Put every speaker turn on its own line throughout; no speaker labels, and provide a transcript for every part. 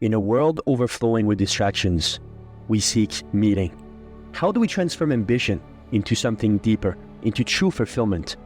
In a world overflowing with distractions, we seek meaning. How do we transform ambition into something deeper, into true fulfillment?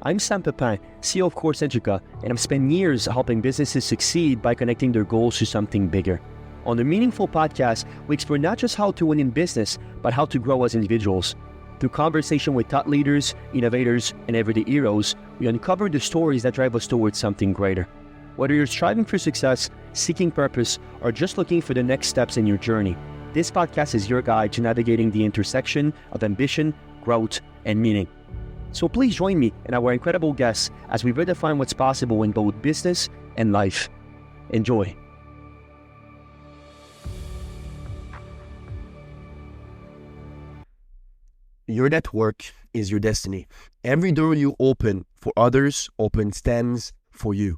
I'm Sam Pepin, CEO of Course Educa, and I've spent years helping businesses succeed by connecting their goals to something bigger. On the Meaningful podcast, we explore not just how to win in business, but how to grow as individuals. Through conversation with thought leaders, innovators, and everyday heroes, we uncover the stories that drive us towards something greater. Whether you're striving for success, seeking purpose, or just looking for the next steps in your journey, this podcast is your guide to navigating the intersection of ambition, growth, and meaning. So please join me and our incredible guests as we redefine what's possible in both business and life. Enjoy.
Your network is your destiny. Every door you open for others stands for you.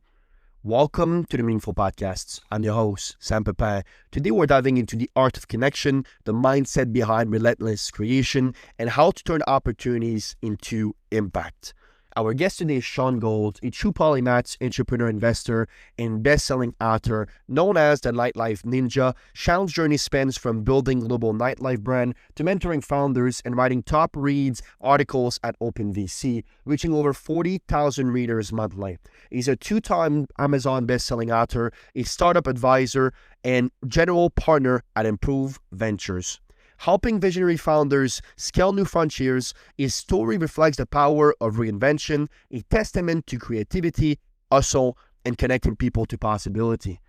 Welcome to the Meaningful Podcasts. I'm your host, Sam Pepin. Today we're diving into the art of connection, the mindset behind relentless creation, and how to turn opportunities into impact. Our guest today is Shaun Gold, a true polymaths entrepreneur, investor, and best-selling author known as the Nightlife Ninja. Shaun's journey spans from building global nightlife brand to mentoring founders and writing top reads articles at OpenVC, reaching over 40,000 readers monthly. He's a two-time Amazon best-selling author, a startup advisor, and general partner at Improve Ventures. Helping visionary founders scale new frontiers, his story reflects the power of reinvention, a testament to creativity, hustle, and connecting people to possibility.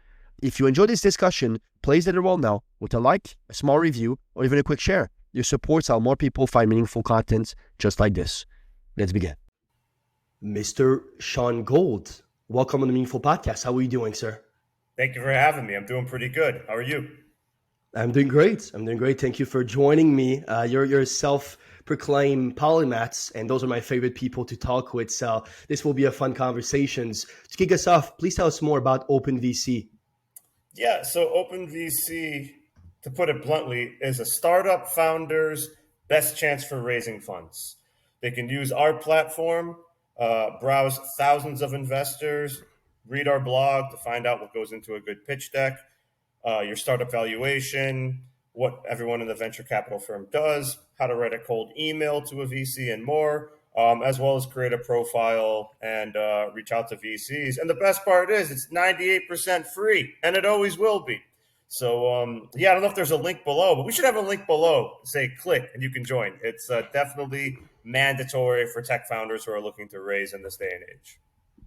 If you enjoyed this discussion, please let it roll now with a like, a small review, or even a quick share. Your support helps more people find meaningful content just like this. Let's begin. Mr. Shaun Gold, welcome on the Meaningful Podcast. How are you doing, sir?
Thank you for having me. I'm doing pretty good. How are you?
I'm doing great. Thank you for joining me. You're self-proclaimed polymaths, and those are my favorite people to talk with. So this will be a fun conversation. To kick us off, please tell us more about OpenVC.
Yeah, so OpenVC, to put it bluntly, is a startup founder's best chance for raising funds. They can use our platform, browse thousands of investors, read our blog to find out what goes into a good pitch deck, your startup valuation, what everyone in the venture capital firm does, how to write a cold email to a VC, and more, as well as create a profile and reach out to VCs. And the best part is it's 98% free, and it always will be. So, I don't know if there's a link below, but we should have a link below. Say click, and you can join. It's definitely mandatory for tech founders who are looking to raise in this day and age.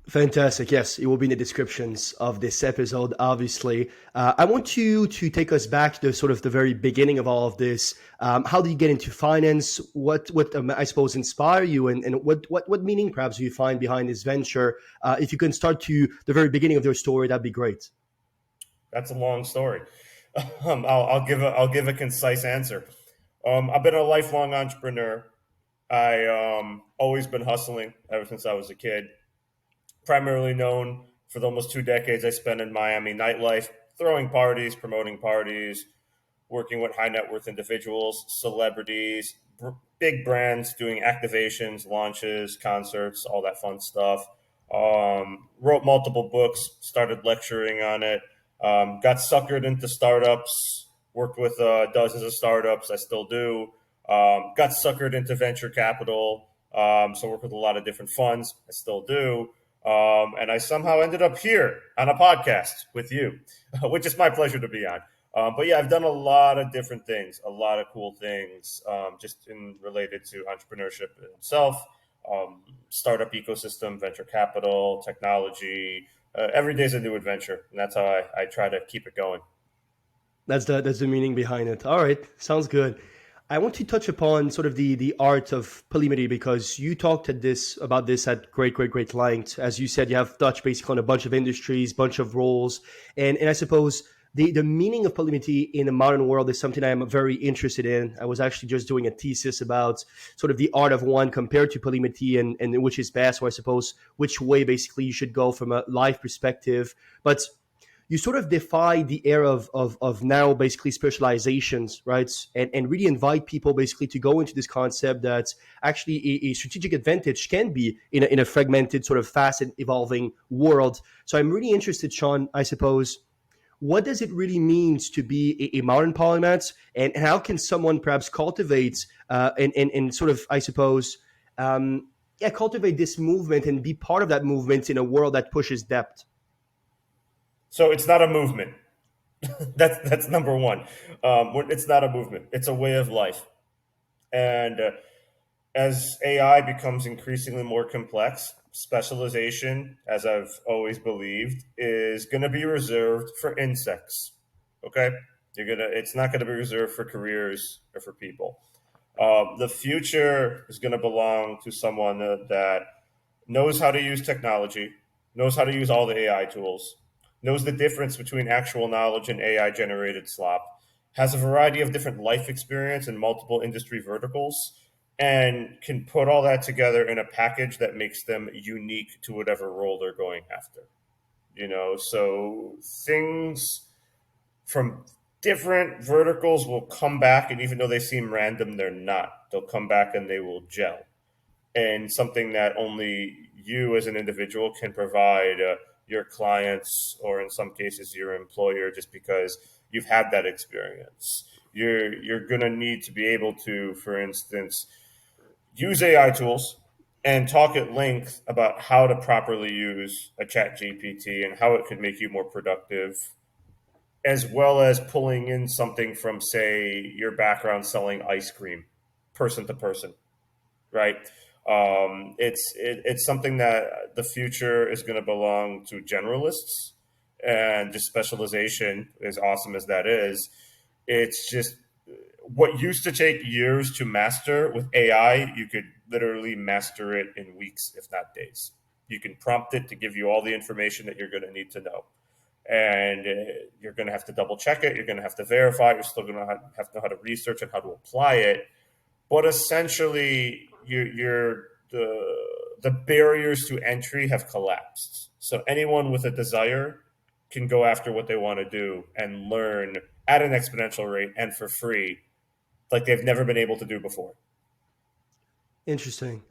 Fantastic. Yes, it will be in the descriptions of this episode, obviously. I want you to take us back to sort of the very beginning of all of this. How did you get into finance? What I suppose, inspire you? And what meaning perhaps do you find behind this venture? If you can start to the very beginning of your story, that'd be great.
That's a long story. I'll give a concise answer. I've been a lifelong entrepreneur. I always been hustling ever since I was a kid. Primarily known for the almost 2 decades I spent in Miami nightlife, throwing parties, promoting parties, working with high net worth individuals, celebrities, big brands, doing activations, launches, concerts, all that fun stuff. Wrote multiple books, started lecturing on it, got suckered into startups, worked with dozens of startups, I still do, got suckered into venture capital, so work with a lot of different funds, I still do. And I somehow ended up here on a podcast with you, which is my pleasure to be on. But yeah, I've done a lot of different things, a lot of cool things, just in related to entrepreneurship itself, startup ecosystem, venture capital, technology. Every day's a new adventure, and that's how I try to keep it going.
That's the meaning behind it. All right, sounds good. I want to touch upon sort of the art of polymaths, because you talked about this at great length. As you said, you have touched basically on a bunch of industries, bunch of roles. And I suppose the meaning of polymaths in the modern world is something I am very interested in. I was actually just doing a thesis about sort of the art of one compared to polymaths and which is best, or I suppose which way basically you should go from a life perspective. But you sort of defy the era of now basically specializations, right? And really invite people basically to go into this concept that actually a strategic advantage can be in a fragmented, sort of fast and evolving world. So I'm really interested, Shaun, I suppose, what does it really mean to be a modern polymath, and how can someone perhaps cultivate and sort of, I suppose, cultivate this movement and be part of that movement in a world that pushes depth?
So it's not a movement. That's number one. It's not a movement. It's a way of life. And as AI becomes increasingly more complex, specialization, as I've always believed, is going to be reserved for insects. Okay, It's not going to be reserved for careers or for people. The future is going to belong to someone that knows how to use technology, knows how to use all the AI tools, knows the difference between actual knowledge and AI generated slop, has a variety of different life experience in multiple industry verticals, and can put all that together in a package that makes them unique to whatever role they're going after. So things from different verticals will come back, and even though they seem random, they're not. They'll come back and they will gel. And something that only you as an individual can provide your clients, or in some cases your employer, just because you've had that experience. You're going to need to be able to, for instance, use AI tools and talk at length about how to properly use a chat GPT and how it could make you more productive, as well as pulling in something from, say, your background selling ice cream person to person, right? It's something that the future is going to belong to generalists, and just specialization, as awesome as that is. It's just what used to take years to master with AI, you could literally master it in weeks, if not days. You can prompt it to give you all the information that you're going to need to know. And you're going to have to double check it. You're going to have to verify it. You're still going to have to know how to research and how to apply it. But essentially, the barriers to entry have collapsed. So anyone with a desire can go after what they want to do and learn at an exponential rate and for free, like they've never been able to do before.
Interesting.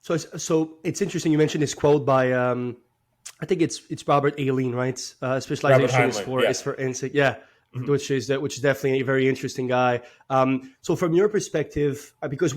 So it's interesting. You mentioned this quote by I think it's Robert Aileen, right? Specialization is for insect. Yeah. Mm-hmm. which is definitely a very interesting guy. So from your perspective, because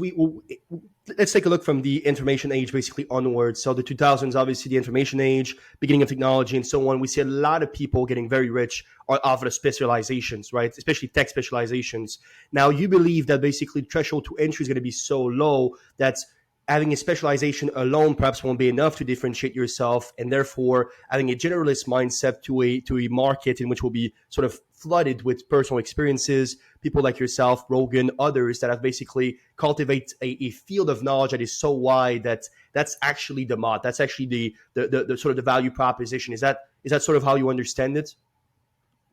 let's take a look from the information age basically onwards. So the 2000s, obviously the information age, beginning of technology and so on. We see a lot of people getting very rich off of the specializations, right? Especially tech specializations. Now you believe that basically threshold to entry is going to be so low that having a specialization alone perhaps won't be enough to differentiate yourself, and therefore having a generalist mindset to a market in which will be sort of flooded with personal experiences, people like yourself, Rogan, others that have basically cultivate a field of knowledge that is so wide that that's actually the mod. That's actually the sort of the value proposition. Is that sort of how you understand it?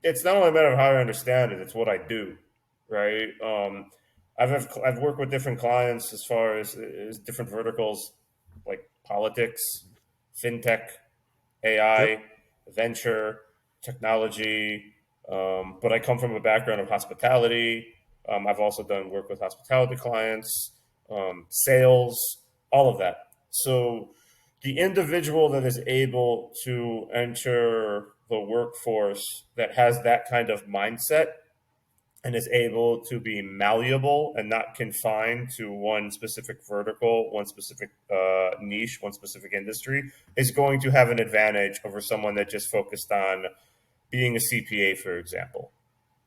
It's not only a matter of how I understand it; it's what I do, right? I've worked with different clients as far as different verticals like politics, fintech, AI, venture, technology. But I come from a background of hospitality. I've also done work with hospitality clients, sales, all of that. So the individual that is able to enter the workforce that has that kind of mindset and is able to be malleable and not confined to one specific vertical, one specific niche, one specific industry, is going to have an advantage over someone that just focused on being a CPA, for example,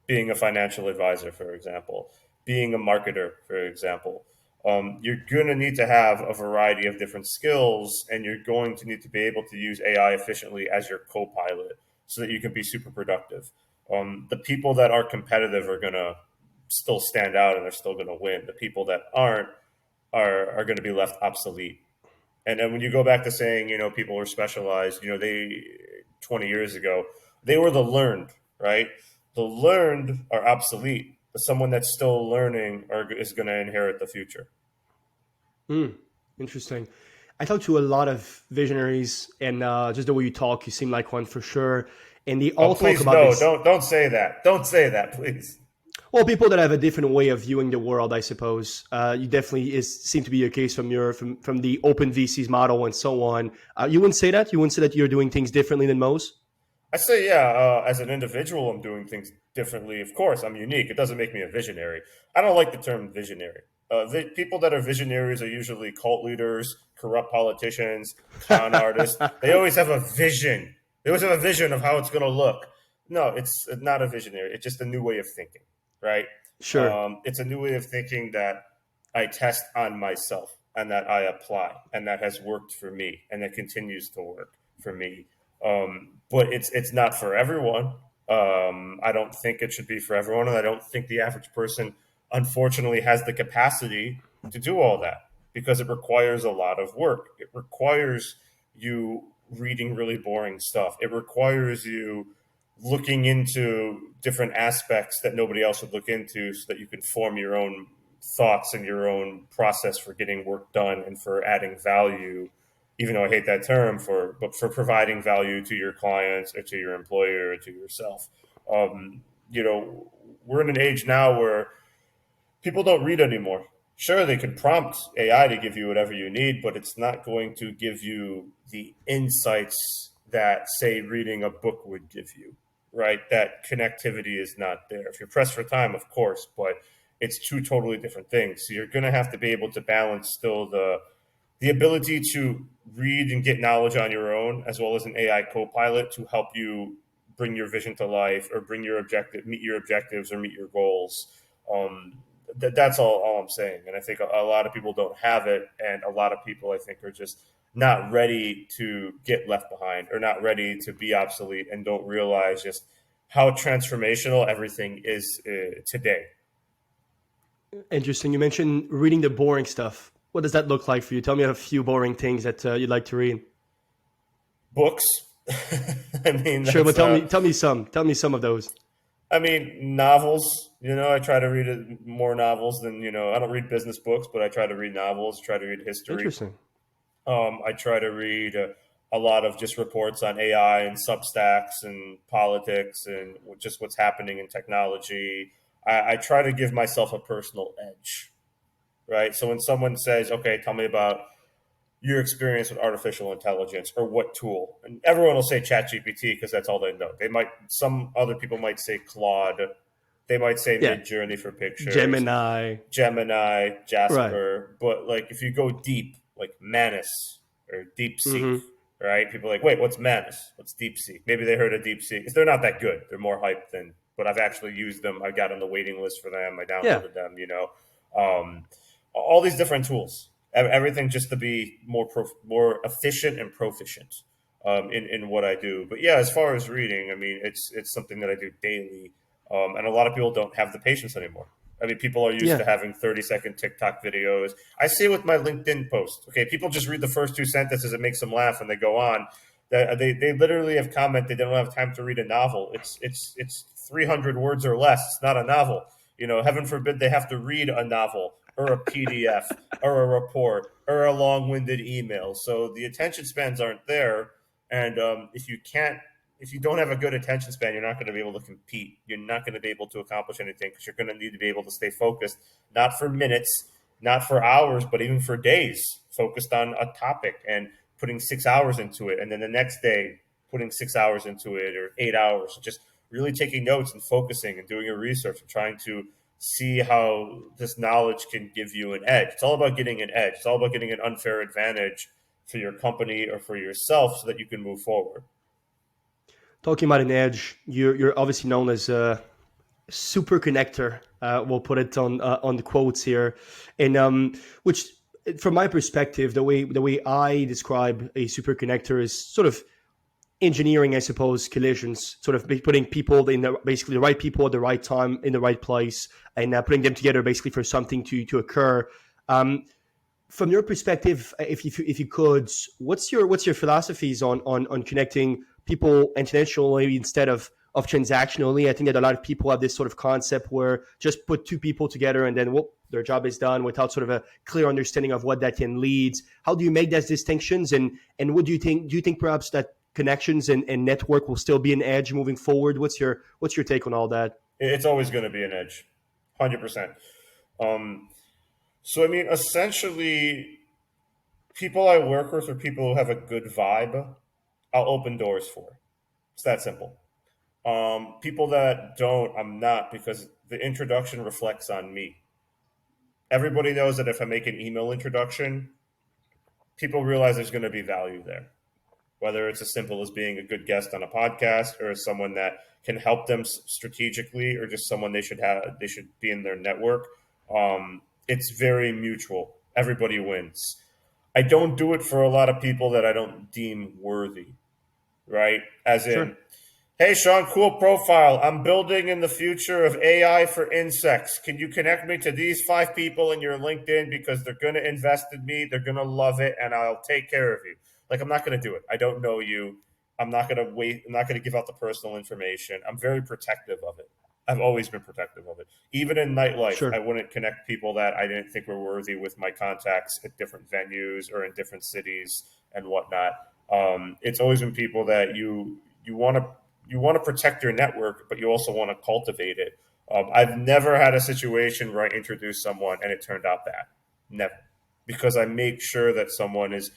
being a financial advisor, for example, being a marketer, for example. You're going to need to have a variety of different skills, and you're going to need to be able to use AI efficiently as your co-pilot so that you can be super productive. The people that are competitive are going to still stand out and they're still going to win. The people that aren't are going to be left obsolete. And then when you go back to saying, people are specialized, 20 years ago, they were the learned, right? The learned are obsolete, but someone that's still learning is going to inherit the future.
Interesting. I talk to a lot of visionaries, and just the way you talk, you seem like one for sure. And they all talk about this.
Don't say that. Don't say that, please.
Well, people that have a different way of viewing the world, I suppose. You definitely seem to be a case from the OpenVC's model and so on. You wouldn't say that? You wouldn't say that you're doing things differently than most?
I say, as an individual, I'm doing things differently. Of course, I'm unique. It doesn't make me a visionary. I don't like the term visionary. People that are visionaries are usually cult leaders, corrupt politicians, con artists. They always have a vision. They always have a vision of how it's going to look. No, it's not a visionary. It's just a new way of thinking, right?
Sure.
It's a new way of thinking that I test on myself and that I apply, and that has worked for me, and that continues to work for me. But it's not for everyone. I don't think it should be for everyone, and I don't think the average person, unfortunately, has the capacity to do all that because it requires a lot of work. It requires you reading really boring stuff. It requires you looking into different aspects that nobody else would look into so that you can form your own thoughts and your own process for getting work done and for adding value, even though I hate that term, but for providing value to your clients or to your employer or to yourself. We're in an age now where people don't read anymore. Sure, they can prompt AI to give you whatever you need, but it's not going to give you the insights that, say, reading a book would give you, right? That connectivity is not there. If you're pressed for time, of course, but it's two totally different things. So you're going to have to be able to balance still the ability to read and get knowledge on your own, as well as an AI co-pilot to help you bring your vision to life or meet your objectives or meet your goals. That's all I'm saying. And I think a lot of people don't have it. And a lot of people, I think, are just not ready to get left behind or not ready to be obsolete and don't realize just how transformational everything is today.
Interesting. You mentioned reading the boring stuff. What does that look like for you? Tell me a few boring things that you'd like to read.
Books. I mean,
Sure, but tell me some of those.
I mean, novels. I try to read more novels than I don't read business books, but I try to read novels. Try to read history.
Interesting.
I try to read a lot of just reports on AI and Substacks and politics and just what's happening in technology. I try to give myself a personal edge, right? So when someone says, "Okay, tell me about your experience with artificial intelligence or what tool," and everyone will say ChatGPT because that's all they know. Some other people might say Claude. They might say
Yeah.
Midjourney for pictures,
Gemini.
Gemini,
Right.
Jasper. But like if you go deep, like Manus or DeepSeek,
Mm-hmm.
right? People are like, wait, what's Manus? What's DeepSeek? Maybe they heard of DeepSeek. They're not that good. They're more hype than. But I've actually used them. I got on the waiting list for them. I
Yeah.
downloaded them. Um, all these different tools. Everything just to be more efficient and proficient in what I do. But yeah, as far as reading, I mean, it's something that I do daily. And a lot of people don't have the patience anymore. I mean, people are used
Yeah.
to having 30-second TikTok videos. I see it with my LinkedIn post. Okay, people just read the first two sentences, it makes them laugh, and they go on. They literally have commented they don't have time to read a novel. It's 300 words or less. It's not a novel. Heaven forbid they have to read a novel or a PDF or a report or a long-winded email. So the attention spans aren't there, and if you don't have a good attention span, you're not going to be able to compete. You're not going to be able to accomplish anything because you're going to need to be able to stay focused, not for minutes, not for hours, but even for days, focused on a topic and putting 6 hours into it. And then the next day, putting 6 hours into it or 8 hours, just really taking notes and focusing and doing your research and trying to see how this knowledge can give you an edge. It's all about getting an edge. It's all about getting an unfair advantage for your company or for yourself so that you can move forward.
Talking about an edge, you're obviously known as a super connector. We'll put it on the quotes here, and which, from my perspective, the way I describe a super connector is sort of engineering, I suppose, collisions, sort of putting people basically the right people at the right time in the right place, and putting them together basically for something to occur. From your perspective, if you could, what's your philosophies on connecting people intentionally instead of transactionally? I think that a lot of people have this sort of concept where just put two people together and then whoop, their job is done without sort of a clear understanding of what that can lead. How do you make those distinctions? And what do you think? Do you think perhaps that connections and network will still be an edge moving forward? What's your take on all that?
It's always going to be an edge, 100%. So, I mean, essentially, people I work with are people who have a good vibe. I'll open doors for. It's that simple. People that don't, I'm not, because the introduction reflects on me. Everybody knows that if I make an email introduction, people realize there's going to be value there. Whether it's as simple as being a good guest on a podcast or someone that can help them strategically or just someone they should be in their network. It's very mutual. Everybody wins. I don't do it for a lot of people that I don't deem worthy, right? As
Sure.
in, hey, Shaun, cool profile. I'm building in the future of AI for insects. Can you connect me to these 5 people in your LinkedIn because they're going to invest in me, they're going to love it, and I'll take care of you. Like, I'm not going to do it. I don't know you. I'm not going to wait. I'm not going to give out the personal information. I'm very protective of it. I've always been protective of it. Even in nightlife,
Sure.
I wouldn't connect people that I didn't think were worthy with my contacts at different venues or in different cities and whatnot. It's always been people that you want to protect your network, but you also want to cultivate it. I've never had a situation where I introduced someone and it turned out bad. Never, because I make sure that someone is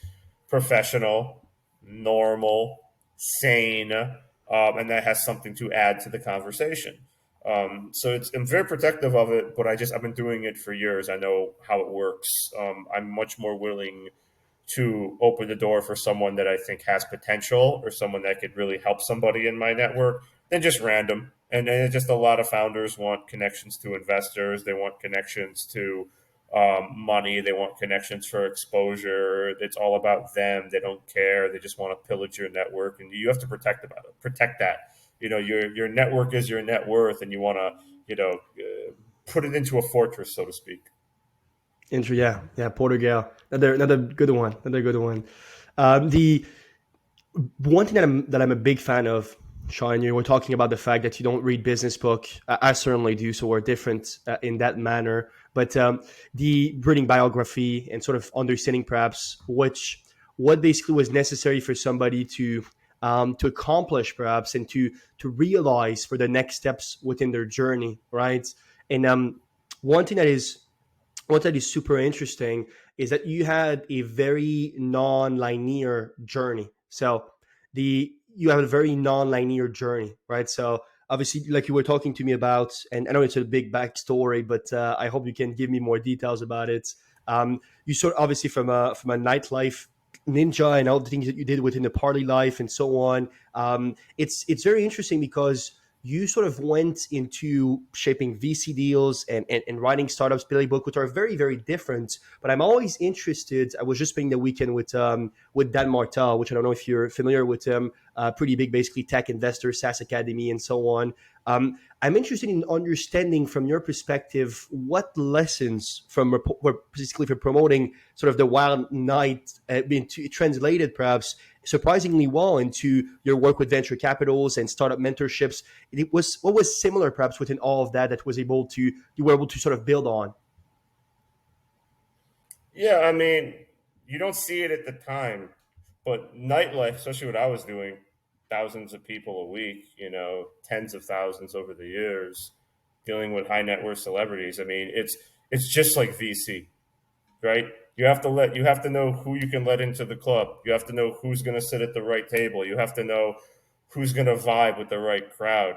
professional, normal, sane, and that has something to add to the conversation. So I'm very protective of it, but I've been doing it for years. I know how it works. I'm much more willing to open the door for someone that I think has potential or someone that could really help somebody in my network than just random. And just a lot of founders want connections to investors. They want connections to money. They want connections for exposure. It's all about them. They don't care. They just want to pillage your network, and you have to protect that. Your network is your net worth, and you want to put it into a fortress, so to speak.
Yeah, Portugal. Another good one. Another good one. The one thing that I'm a big fan of, Shaun, you were talking about the fact that you don't read business book. I certainly do, so we're different in that manner. But the reading biography and sort of understanding perhaps what basically was necessary for somebody to accomplish perhaps and to realize for the next steps within their journey, right? And one thing that is what that is super interesting is that you had a very non-linear journey. So you have a very non-linear journey, right? So obviously, like you were talking to me about, and I know it's a big backstory, but I hope you can give me more details about it. You sort obviously from a nightlife ninja and all the things that you did within the party life and so on. It's very interesting because you sort of went into shaping VC deals and writing startups, Billy Book, which are very, very different. But I'm always interested. I was just spending the weekend with Dan Martel, which I don't know if you're familiar with him, pretty big, basically tech investor, SaaS Academy, and so on. I'm interested in understanding from your perspective what lessons basically for promoting sort of the wild night being translated perhaps surprisingly well into your work with venture capitals and startup mentorships. What was similar perhaps within all of that you were able to sort of build on.
Yeah, I mean, you don't see it at the time, but nightlife, especially what I was doing, thousands of people a week, tens of thousands over the years, dealing with high net worth celebrities. I mean, it's just like VC, right? You have to know who you can let into the club. You have to know who's going to sit at the right table. You have to know who's going to vibe with the right crowd.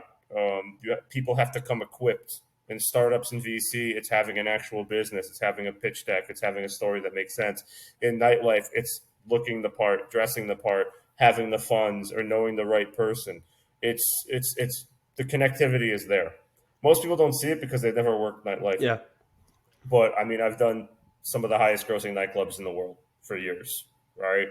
People have to come equipped. In startups and VC, it's having an actual business. It's having a pitch deck. It's having a story that makes sense. In nightlife, it's looking the part, dressing the part, having the funds, or knowing the right person. It's the connectivity is there. Most people don't see it because they've never worked nightlife.
Yeah.
But I mean, I've done some of the highest grossing nightclubs in the world for years, right?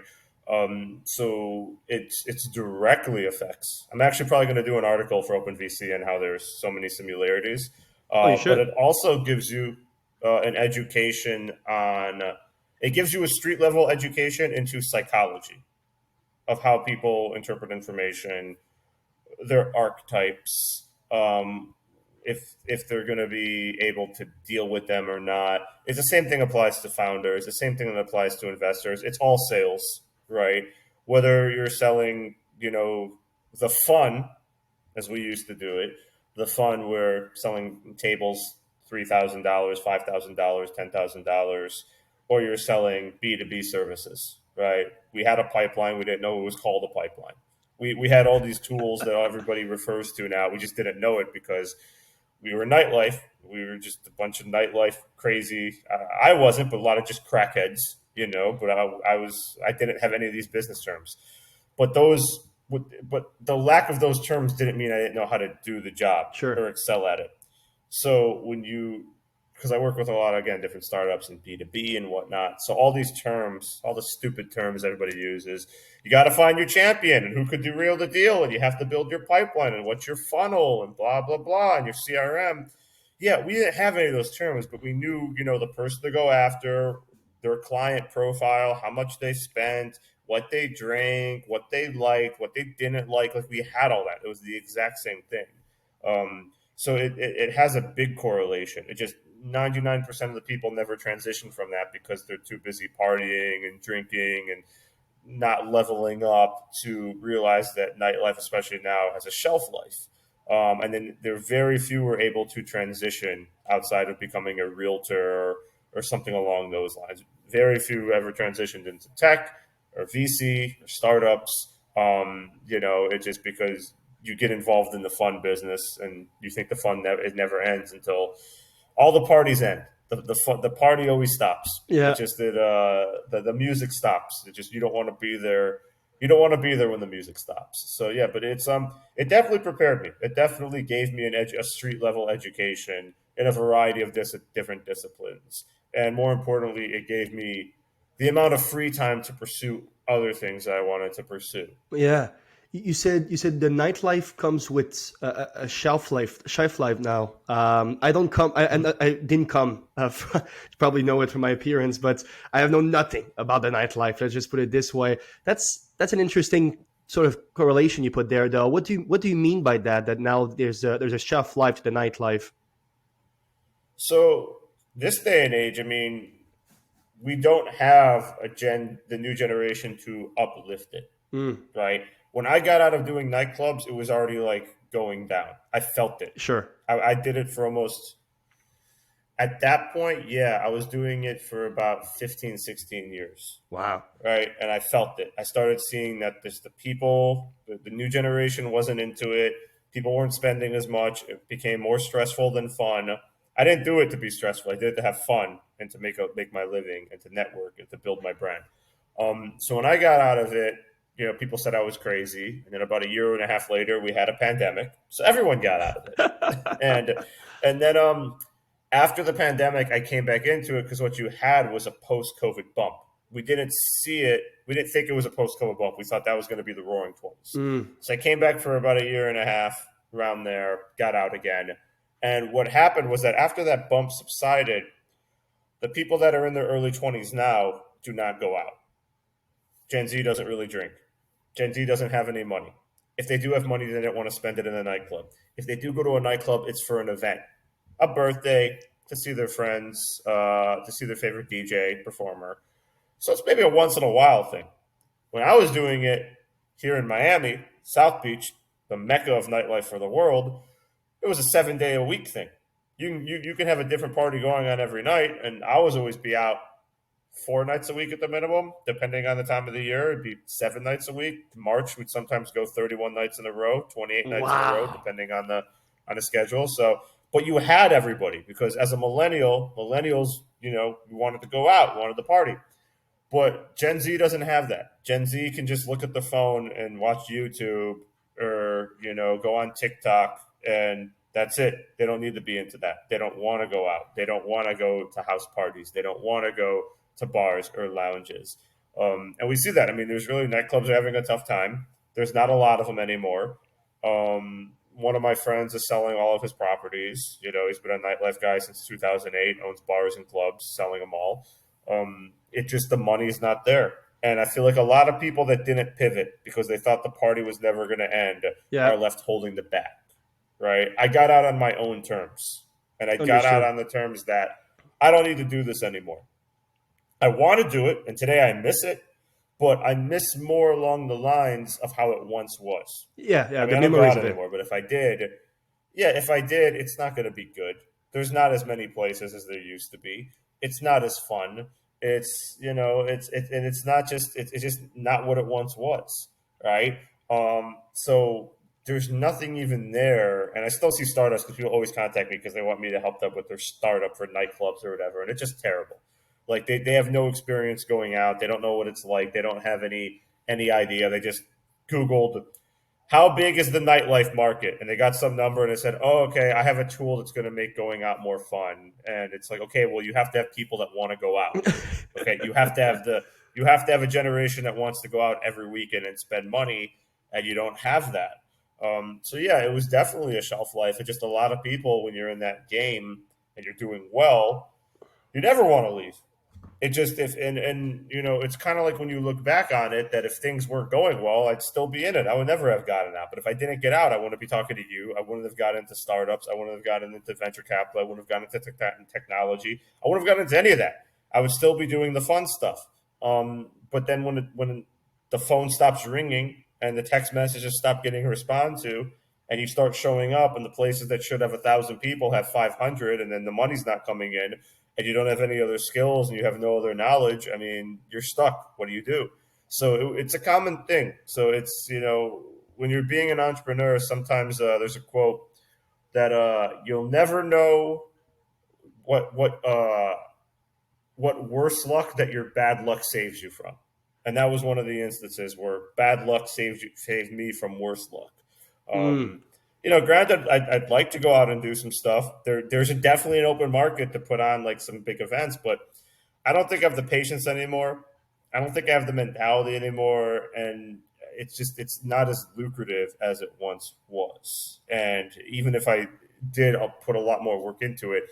So it's directly affects. I'm actually probably going to do an article for OpenVC and how there's so many similarities,
Oh, you
but
should.
it also gives you an education on. It gives you a street level education into psychology of how people interpret information, their archetypes, if they're going to be able to deal with them or not. It's the same thing applies to founders. The same thing that applies to investors. It's all sales, right? Whether you're selling, the fun, as we used to do it, the fun we're selling tables $3,000, $5,000, $10,000, or you're selling B2B services, right? We had a pipeline. We didn't know it was called a pipeline. We had all these tools that everybody refers to now. We just didn't know it because we were nightlife. We were just a bunch of nightlife crazy. I wasn't, but a lot of just crackheads, But I didn't have any of these business terms. But the lack of those terms didn't mean I didn't know how to do the job
Sure.
or excel at it. So because I work with a lot of, again, different startups and B2B and whatnot. So all these terms, all the stupid terms everybody uses, you got to find your champion and who could do real the deal. And you have to build your pipeline and what's your funnel and blah, blah, blah, and your CRM. Yeah, we didn't have any of those terms, but we knew, the person to go after, their client profile, how much they spent, what they drank, what they liked, what they didn't like. Like, we had all that. It was the exact same thing. So it has a big correlation. It just 99% of the people never transition from that because they're too busy partying and drinking and not leveling up to realize that nightlife, especially now, has a shelf life. And then there are very few who are able to transition outside of becoming a realtor or something along those lines. Very few ever transitioned into tech or VC or startups. It's just because you get involved in the fun business and you think the fun it never ends until all the parties end. The party always stops.
Yeah.
It's just that the music stops. It just, you don't want to be there. You don't want to be there when the music stops. So yeah, but it definitely prepared me. It definitely gave me a street level education in a variety of different disciplines, and more importantly, it gave me the amount of free time to pursue other things that I wanted to pursue.
Yeah. You said the nightlife comes with a shelf life now. I don't come, I didn't come. You probably know it from my appearance, but I have known nothing about the nightlife. Let's just put it this way. That's an interesting sort of correlation you put there, though. What do you mean by that? That now there's a shelf life to the nightlife.
So this day and age, we don't have the new generation to uplift it, right? When I got out of doing nightclubs, it was already like going down. I felt it.
Sure.
I did it for almost, at that point, I was doing it for about 15, 16 years.
Wow.
Right. And I felt it. I started seeing that the new generation wasn't into it. People weren't spending as much. It became more stressful than fun. I didn't do it to be stressful. I did it to have fun and to make my living and to network and to build my brand. So when I got out of it, people said I was crazy. And then about a year and a half later, we had a pandemic. So everyone got out of it. and then after the pandemic, I came back into it because what you had was a post-COVID bump. We didn't see it. We didn't think it was a post-COVID bump. We thought that was going to be the roaring 20s. So I came back for about a year and a half around there, got out again. And what happened was that after that bump subsided, the people that are in their early 20s now do not go out. Gen Z doesn't really drink. Gen Z doesn't have any money. If they do have money, they don't want to spend it in a nightclub. If they do go to a nightclub, it's for an event, a birthday, to see their friends, to see their favorite DJ, performer. So it's maybe a once in a while thing. When I was doing it here in Miami, South Beach, the mecca of nightlife for the world, it was a 7-day-a-week thing. You can have a different party going on every night, and I was always be out 4 nights a week at the minimum, depending on the time of the year. It'd be 7 nights a week. March, we'd sometimes go 31 nights in a row, 28 nights in a row, depending on the schedule. So, but you had everybody because as a millennials, you wanted to go out, wanted to party. But Gen Z doesn't have that. Gen Z can just look at the phone and watch YouTube or, go on TikTok, and that's it. They don't need to be into that. They don't want to go out. They don't want to go to house parties. They don't want to go to bars or lounges. And we see that. There's really, nightclubs are having a tough time. There's not a lot of them anymore. One of my friends is selling all of his properties. He's been a nightlife guy since 2008, owns bars and clubs, selling them all. It just, the money's not there. And I feel like a lot of people that didn't pivot because they thought the party was never going to end are left holding the bag, right? I got out on my own terms. And I got out on the terms that I don't need to do this anymore. I want to do it, and today I miss it, but I miss more along the lines of how it once was.
Yeah,
I don't go out anymore, but if I did, it's not going to be good. There's not as many places as there used to be. It's not as fun. It's, and it's not just, it's just not what it once was, right? So there's nothing even there. And I still see startups because people always contact me because they want me to help them with their startup for nightclubs or whatever. And it's just terrible. Like they have no experience going out. They don't know what it's like. They don't have any idea. They just Googled how big is the nightlife market, and they got some number and they said, oh, okay, I have a tool that's going to make going out more fun. And it's like, okay, well, you have to have people that want to go out. Okay, you have to have a generation that wants to go out every weekend and spend money, and you don't have that. So yeah, it was definitely a shelf life. It's just a lot of people, when you're in that game and you're doing well, you never want to leave. It just if and you know, it's kind of like when you look back on it, that if things weren't going well, I'd still be in it. I would never have gotten out. But if I didn't get out, I wouldn't be talking to you. I wouldn't have gotten into startups. I wouldn't have gotten into venture capital. I wouldn't have gotten into technology. I wouldn't have gotten into any of that. I would still be doing the fun stuff. But then when the phone stops ringing and the text messages stop getting responded to, and you start showing up in the places that should have 1,000 people have 500, and then the money's not coming in, and you don't have any other skills and you have no other knowledge, I mean, you're stuck. What do you do? So it's a common thing. So it's, you know, when you're being an entrepreneur, sometimes there's a quote that you'll never know what worse luck that your bad luck saves you from. And that was one of the instances where bad luck saved me from worse luck. You know, granted, I'd like to go out and do some stuff. There's definitely an open market to put on like some big events, but I don't think I have the patience anymore. I don't think I have the mentality anymore, and it's not as lucrative as it once was. And even if I did, I'll put a lot more work into it.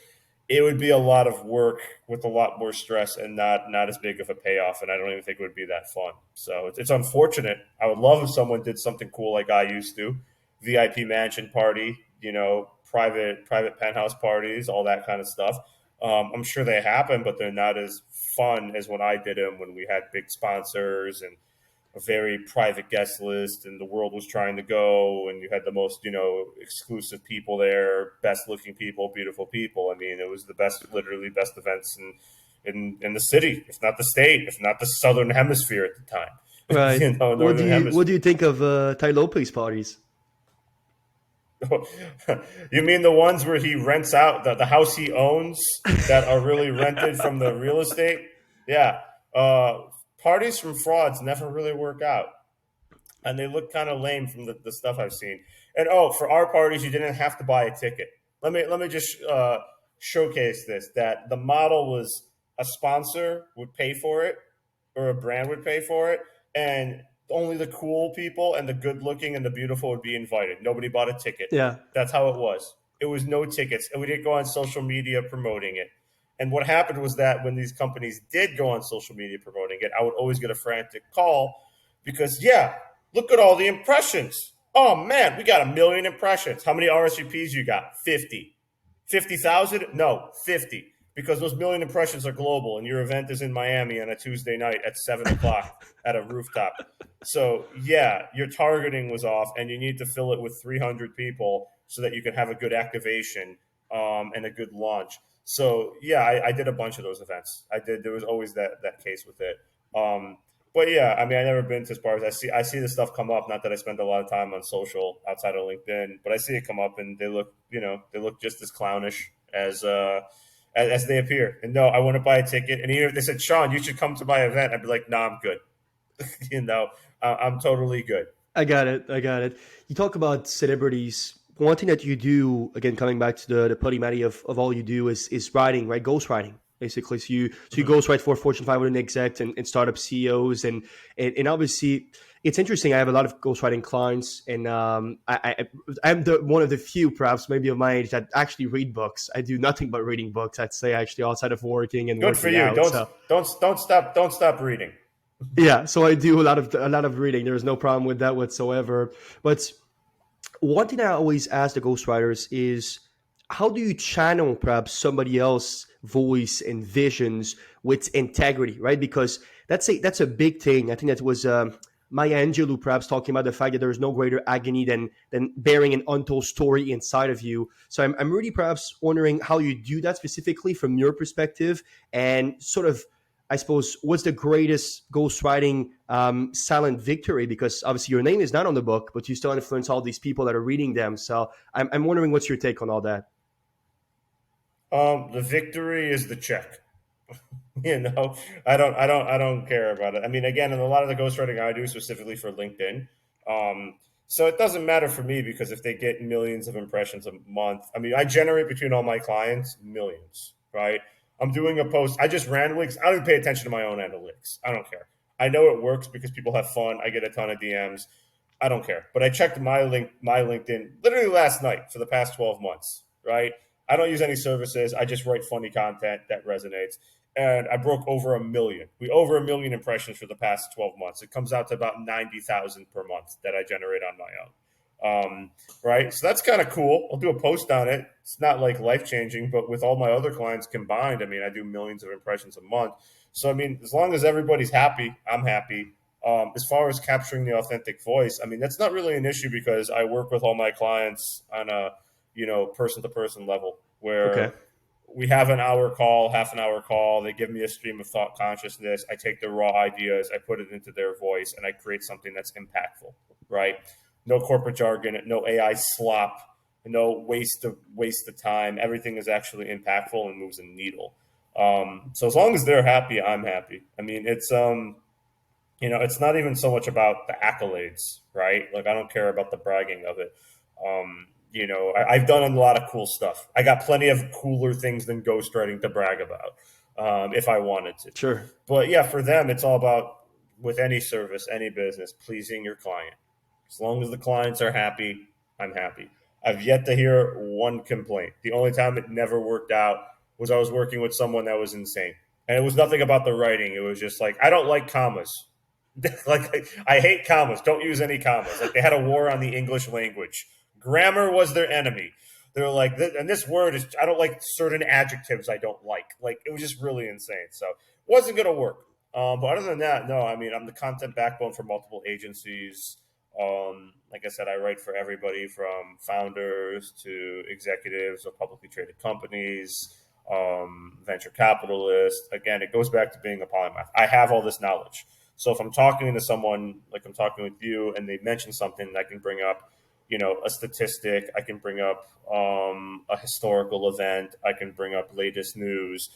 It would be a lot of work with a lot more stress and not as big of a payoff. And I don't even think it would be that fun. So it's unfortunate. I would love if someone did something cool like I used to. VIP mansion party, you know, private penthouse parties, all that kind of stuff. I'm sure they happen, but they're not as fun as when I did them, when we had big sponsors and a very private guest list, and the world was trying to go, and you had the most, you know, exclusive people there, best looking people, beautiful people. I mean, it was the best, literally best events in the city, if not the state, if not the Southern Hemisphere at the time.
Right.
You know, Northern Hemisphere.
What do you think of Tai Lopez parties?
You mean the ones where he rents out the house he owns that are really rented from the real estate? Yeah. Parties from frauds never really work out. And they look kind of lame from the stuff I've seen. And for our parties, you didn't have to buy a ticket. Let me just showcase this, that the model was a sponsor would pay for it, or a brand would pay for it, and only the cool people and the good looking and the beautiful would be invited. Nobody bought a ticket.
Yeah.
That's how it was. It was no tickets. And we didn't go on social media promoting it. And what happened was that when these companies did go on social media promoting it, I would always get a frantic call because, yeah, look at all the impressions. Oh, man, we got 1 million impressions. How many RSVPs you got? 50. 50,000? No, 50. Because those 1 million impressions are global, and your event is in Miami on a Tuesday night at 7 o'clock at a rooftop. So, yeah, your targeting was off, and you need to fill it with 300 people so that you can have a good activation and a good launch. So, yeah, I did a bunch of those events. There was always that case with it. But, yeah, I mean, I've never been to as far as I see this stuff come up. Not that I spend a lot of time on social outside of LinkedIn, but I see it come up, and they look just as clownish as they appear. And no, I want to buy a ticket. And even if they said, Shaun, you should come to my event, I'd be like, no, I'm good. You know, I'm totally good.
I got it. You talk about celebrities. One thing that you do, again, coming back to the polymath of all you do is writing, right? Ghostwriting, basically. So you ghostwrite for Fortune 500 execs and startup CEOs. And obviously, it's interesting. I have a lot of ghostwriting clients, and I'm one of the few, perhaps maybe of my age, that actually read books. I do nothing but reading books, I'd say, actually, outside of working and
good
working
for you.
out.
Don't stop reading.
Yeah, so I do a lot of reading. There's no problem with that whatsoever. But one thing I always ask the ghostwriters is, how do you channel perhaps somebody else's voice and visions with integrity, right? Because that's a big thing. I think that was Maya Angelou perhaps talking about the fact that there is no greater agony than bearing an untold story inside of you. So I'm really perhaps wondering how you do that specifically from your perspective, and sort of,
I suppose, what's the greatest ghostwriting silent victory? Because obviously your name is not on the book, but you still influence all these people that are reading them. So I'm wondering what's your take on all that?
The victory is the check. I don't care about it. I mean, again, in a lot of the ghostwriting I do specifically for LinkedIn, so it doesn't matter for me because if they get millions of impressions a month, I mean, I generate between all my clients millions, right? I'm doing a post. I just randomly, I don't even pay attention to my own analytics. I don't care. I know it works because people have fun. I get a ton of DMs. I don't care. But I checked my LinkedIn literally last night for the past 12 months, right? I don't use any services. I just write funny content that resonates. And I broke over 1 million. We over 1 million impressions for the past 12 months. It comes out to about 90,000 per month that I generate on my own. Right. So that's kind of cool. I'll do a post on it. It's not like life changing, but with all my other clients combined, I mean, I do millions of impressions a month. So, I mean, as long as everybody's happy, I'm happy. As far as capturing the authentic voice, I mean, that's not really an issue because I work with all my clients on a, person to person level
Okay.
where we have an hour call, half an hour call. They give me a stream of thought consciousness. I take their raw ideas, I put it into their voice, and I create something that's impactful, right? No corporate jargon, no AI slop, no waste of time. Everything is actually impactful and moves a needle. So as long as they're happy, I'm happy. I mean, it's not even so much about the accolades, right? Like I don't care about the bragging of it. I've done a lot of cool stuff. I got plenty of cooler things than ghostwriting to brag about if I wanted to.
Sure.
But yeah, for them, it's all about, with any service, any business, pleasing your client. As long as the clients are happy, I'm happy. I've yet to hear one complaint. The only time it never worked out was I was working with someone that was insane. And it was nothing about the writing. It was just like, I don't like commas. Like, I hate commas. Don't use any commas. Like, they had a war on the English language. Grammar was their enemy. They're like, and this word is, I don't like certain adjectives I don't like. Like, it was just really insane. So it wasn't going to work. But other than that, no, I mean, I'm the content backbone for multiple agencies. Like I said, I write for everybody from founders to executives of publicly traded companies, venture capitalists. Again, it goes back to being a polymath. I have all this knowledge. So if I'm talking to someone, like I'm talking with you, and they mention something, I can bring up, a statistic. I can bring up a historical event. I can bring up latest news,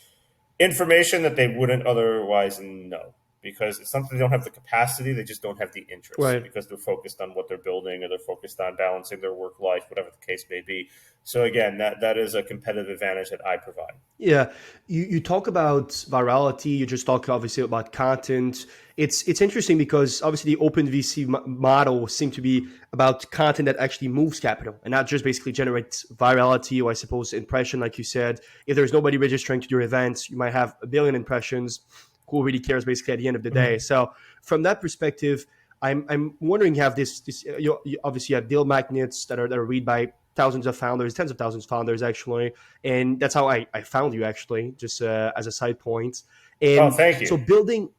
information that they wouldn't otherwise know, because it's something they don't have the capacity. They just don't have the interest,
Right.
because they're focused on what they're building, or they're focused on balancing their work life, whatever the case may be. So again, that is a competitive advantage that I provide.
Yeah, you talk about virality. You just talk obviously about content. It's interesting because obviously the OpenVC model seems to be about content that actually moves capital and not just basically generates virality or I suppose impression. Like you said, if there's nobody registering to your events, you might have 1 billion impressions. Who really cares basically at the end of the day? So from that perspective, I'm wondering, you have this you obviously have deal magnets that are read by thousands of founders, tens of thousands of founders actually, and that's how I found you actually, just as a side point.
Oh,
And
thank you.
so building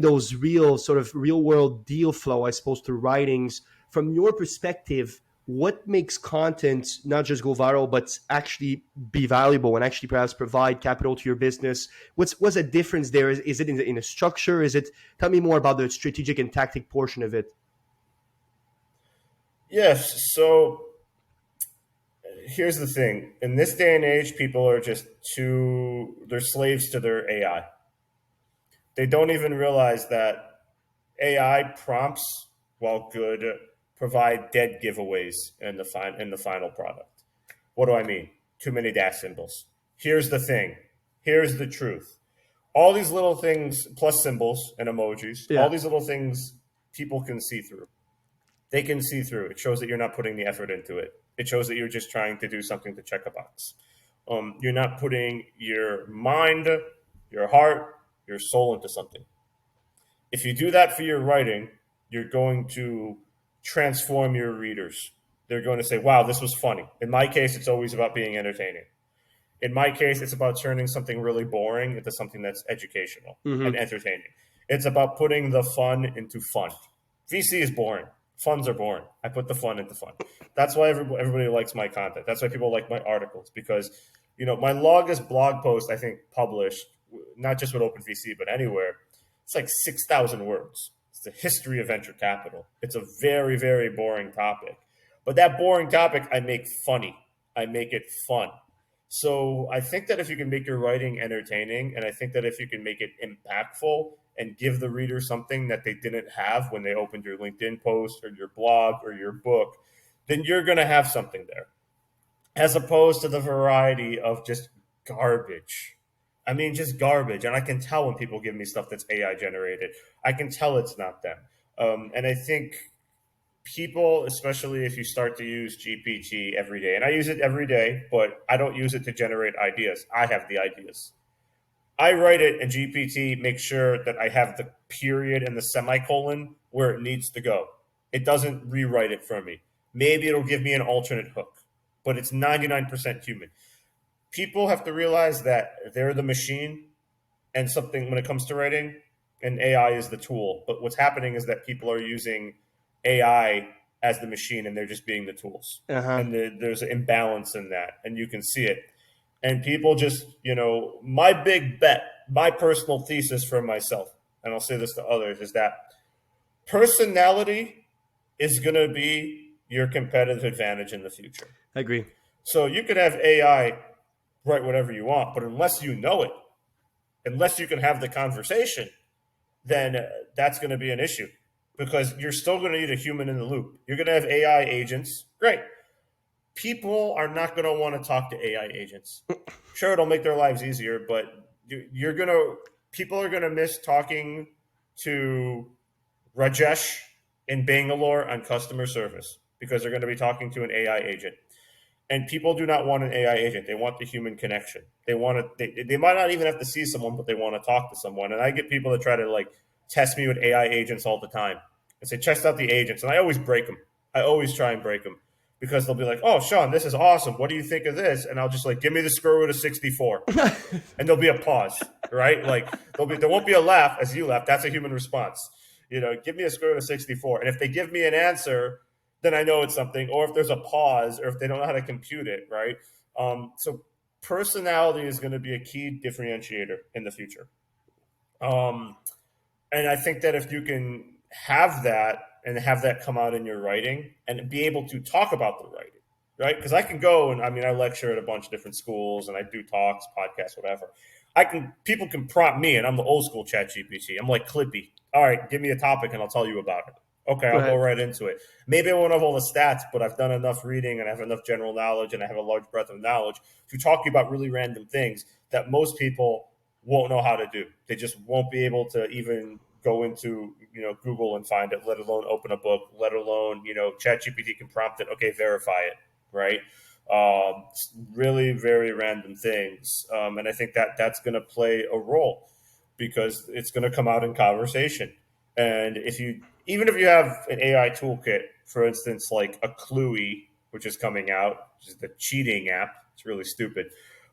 those real world deal flow, I suppose, through writings. From your perspective, what makes content not just go viral, but actually be valuable and actually perhaps provide capital to your business? What's the difference there? Is it in a structure? Tell me more about the strategic and tactic portion of it.
Yes. So here's the thing. In this day and age, people are they're slaves to their AI. They don't even realize that AI prompts, while good, provide dead giveaways in the final product. What do I mean? Too many dash symbols. Here's the thing. Here's the truth. All these little things, plus symbols and emojis, all
Yeah.
these little things people can see through. They can see through. It shows that you're not putting the effort into it. It shows that you're just trying to do something to check a box. You're not putting your mind, your heart, your soul into something. If you do that for your writing, you're going to transform your readers. They're going to say, wow, this was funny. In my case, it's always about being entertaining. In my case, it's about turning something really boring into something that's educational and entertaining. It's about putting the fun into fun. VC is boring. Funds are boring. I put the fun into fun. That's why everybody likes my content. That's why people like my articles, because my longest blog post, I think, published not just with OpenVC, but anywhere, it's like 6,000 words. It's the history of venture capital. It's a very, very boring topic. But that boring topic, I make funny. I make it fun. So I think that if you can make your writing entertaining, and I think that if you can make it impactful and give the reader something that they didn't have when they opened your LinkedIn post or your blog or your book, then you're going to have something there, as opposed to the variety of just garbage. I mean, just garbage. And I can tell when people give me stuff that's AI generated. I can tell it's not them. And I think people, especially if you start to use GPT every day, and I use it every day, but I don't use it to generate ideas. I have the ideas. I write it, and GPT makes sure that I have the period and the semicolon where it needs to go. It doesn't rewrite it for me. Maybe it'll give me an alternate hook, but it's 99% human. People have to realize that they're the machine and something when it comes to writing, and AI is the tool. But what's happening is that people are using AI as the machine, and they're just being the tools. And there's an imbalance in that, and you can see it. And people just, my big bet, my personal thesis for myself, and I'll say this to others, is that personality is going to be your competitive advantage in the future.
I agree.
So you could have AI write whatever you want, but unless you know it, unless you can have the conversation, then that's going to be an issue, because you're still going to need a human in the loop. You're going to have AI agents. Great. People are not going to want to talk to AI agents. Sure, it'll make their lives easier, but people are going to miss talking to Rajesh in Bangalore on customer service, because they're going to be talking to an AI agent. And people do not want an AI agent. They want the human connection. They might not even have to see someone, but they want to talk to someone. And I get people that try to test me with AI agents all the time. I say, test out the agents. And I always break them. I always try and break them, because they'll be like, oh, Shaun, this is awesome. What do you think of this? And I'll just give me the square root of 64. And there'll be a pause, right? There won't be a laugh as you laugh. That's a human response. Give me a square root of 64. And if they give me an answer, then I know it's something. Or if there's a pause, or if they don't know how to compute it, right? So personality is going to be a key differentiator in the future. And I think that if you can have that and have that come out in your writing and be able to talk about the writing, right? Because I can go and I lecture at a bunch of different schools, and I do talks, podcasts, whatever. People can prompt me, and I'm the old school chat GPT. I'm like Clippy. All right, give me a topic and I'll tell you about it. Okay, I'll go right into it. Maybe I won't have all the stats, but I've done enough reading and I have enough general knowledge and I have a large breadth of knowledge to talk to you about really random things that most people won't know how to do. They just won't be able to even go into Google and find it, let alone open a book, let alone ChatGPT can prompt it. Okay, verify it, right? Really very random things, and I think that that's going to play a role, because it's going to come out in conversation. And even if you have an AI toolkit, for instance, like a Cluey, which is coming out, which is the cheating app, it's really stupid.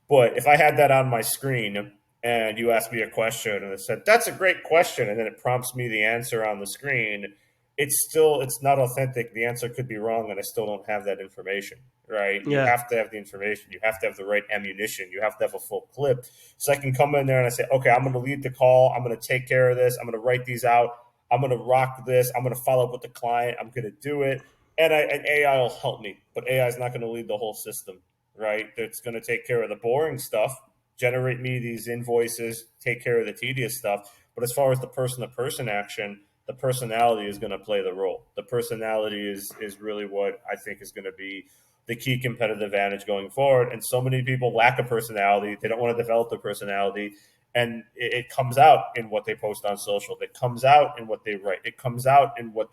But if I had that on my screen and you asked me a question and it said, that's a great question, and then it prompts me the answer on the screen, it's not authentic. The answer could be wrong, and I still don't have that information, right? Yeah. You have to have the information. You have to have the right ammunition. You have to have a full clip. So I can come in there and I say, okay, I'm going to lead the call. I'm going to take care of this. I'm going to write these out. I'm going to rock this. I'm going to follow up with the client. I'm going to do it. And AI will help me, but AI is not going to lead the whole system, right? It's going to take care of the boring stuff, generate me these invoices, take care of the tedious stuff. But as far as the person-to-person action, the personality is going to play the role. The personality is really what I think is going to be the key competitive advantage going forward. And so many people lack a personality. They don't want to develop their personality. And it comes out in what they post on social. It comes out in what they write. It comes out in what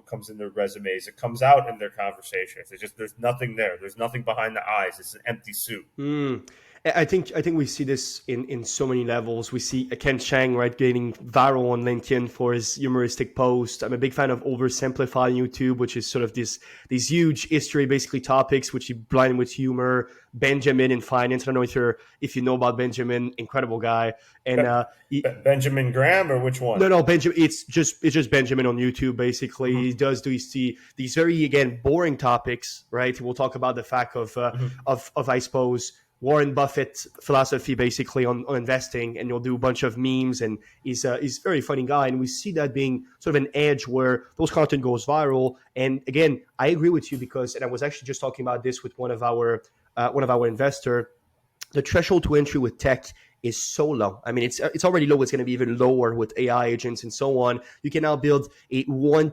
comes in their resumes. It comes out in their conversations. There's nothing there. There's nothing behind the eyes. It's an empty suit.
I think we see this in so many levels. We see Ken Chang, right, getting viral on LinkedIn for his humoristic post. I'm a big fan of Oversimplifying YouTube, which is sort of these huge history, basically topics, which he blend with humor. Benjamin in finance. I don't know if you know about Benjamin, incredible guy. And
Benjamin Graham, or which one?
No, Benjamin. It's just Benjamin on YouTube. Basically, he does these very, again, boring topics, right? We'll talk about the fact of I suppose, Warren Buffett philosophy basically on investing, and he'll do a bunch of memes, and he's a very funny guy. And we see that being sort of an edge where those content goes viral. And again, I agree with you because, and I was actually just talking about this with one of our investor. The threshold to entry with tech is so low. I mean, it's already low. It's going to be even lower with AI agents and so on. You can now build a one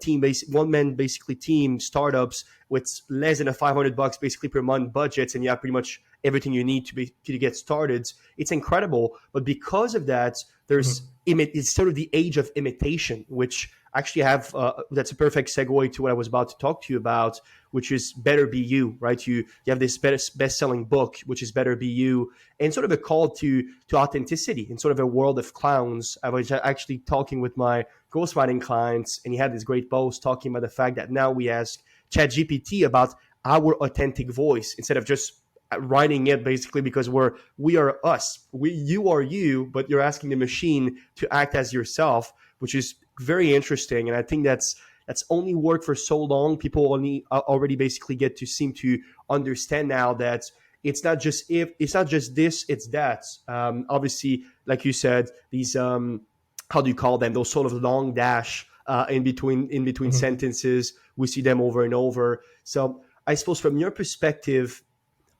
man basically team startups with less than $500 basically per month budgets, and you have pretty much everything you need to get started. It's incredible. But because of that, it's sort of the age of imitation, which actually that's a perfect segue to what I was about to talk to you about, which is Better Be You, right? You have this best-selling book, which is Better Be You, and sort of a call to authenticity in sort of a world of clowns. I was actually talking with my ghostwriting clients, and he had this great post talking about the fact that now we ask ChatGPT about our authentic voice instead of just writing it basically because we are us. You are you, but you're asking the machine to act as yourself, which is very interesting. And I think that's only worked for so long. People already basically get to seem to understand now that it's not just this, it's that. Obviously, like you said, these how do you call them? Those sort of long dash in between sentences. We see them over and over. So I suppose from your perspective,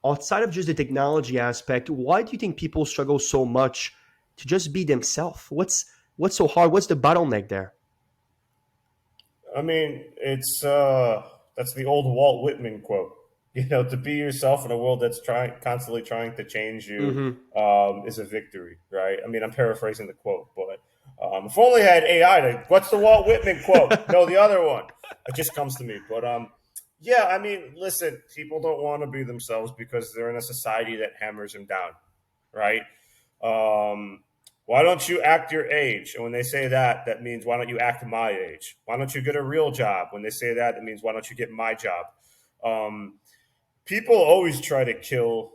outside of just the technology aspect, why do you think people struggle so much to just be themselves? What's so hard? What's the bottleneck there?
I mean, it's that's the old Walt Whitman quote. To be yourself in a world that's constantly trying to change you is a victory, right? I mean, I'm paraphrasing the quote, but if only I had AI what's the Walt Whitman quote? No, the other one. It just comes to me. But yeah, I mean, listen, people don't want to be themselves because they're in a society that hammers them down, right? Why don't you act your age? And when they say that, that means why don't you act my age? Why don't you get a real job? When they say that, it means why don't you get my job? People always try to kill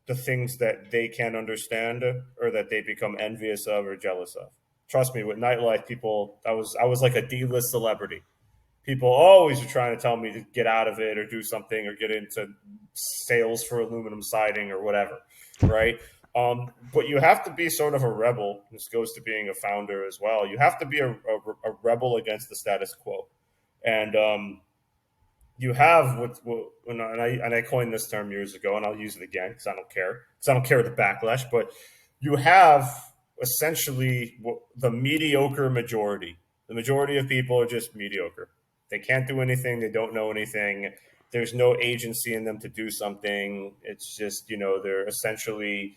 the things that they can't understand or that they become envious of or jealous of. Trust me, with nightlife, I was like a D-list celebrity. People always are trying to tell me to get out of it or do something or get into sales for aluminum siding or whatever, right? But you have to be sort of a rebel. This goes to being a founder as well. You have to be a rebel against the status quo. And you have and I coined this term years ago, and I'll use it again because I don't care. Because I don't care the backlash. But you have essentially the mediocre majority. The majority of people are just mediocre. They can't do anything. They don't know anything. There's no agency in them to do something. It's just, they're essentially,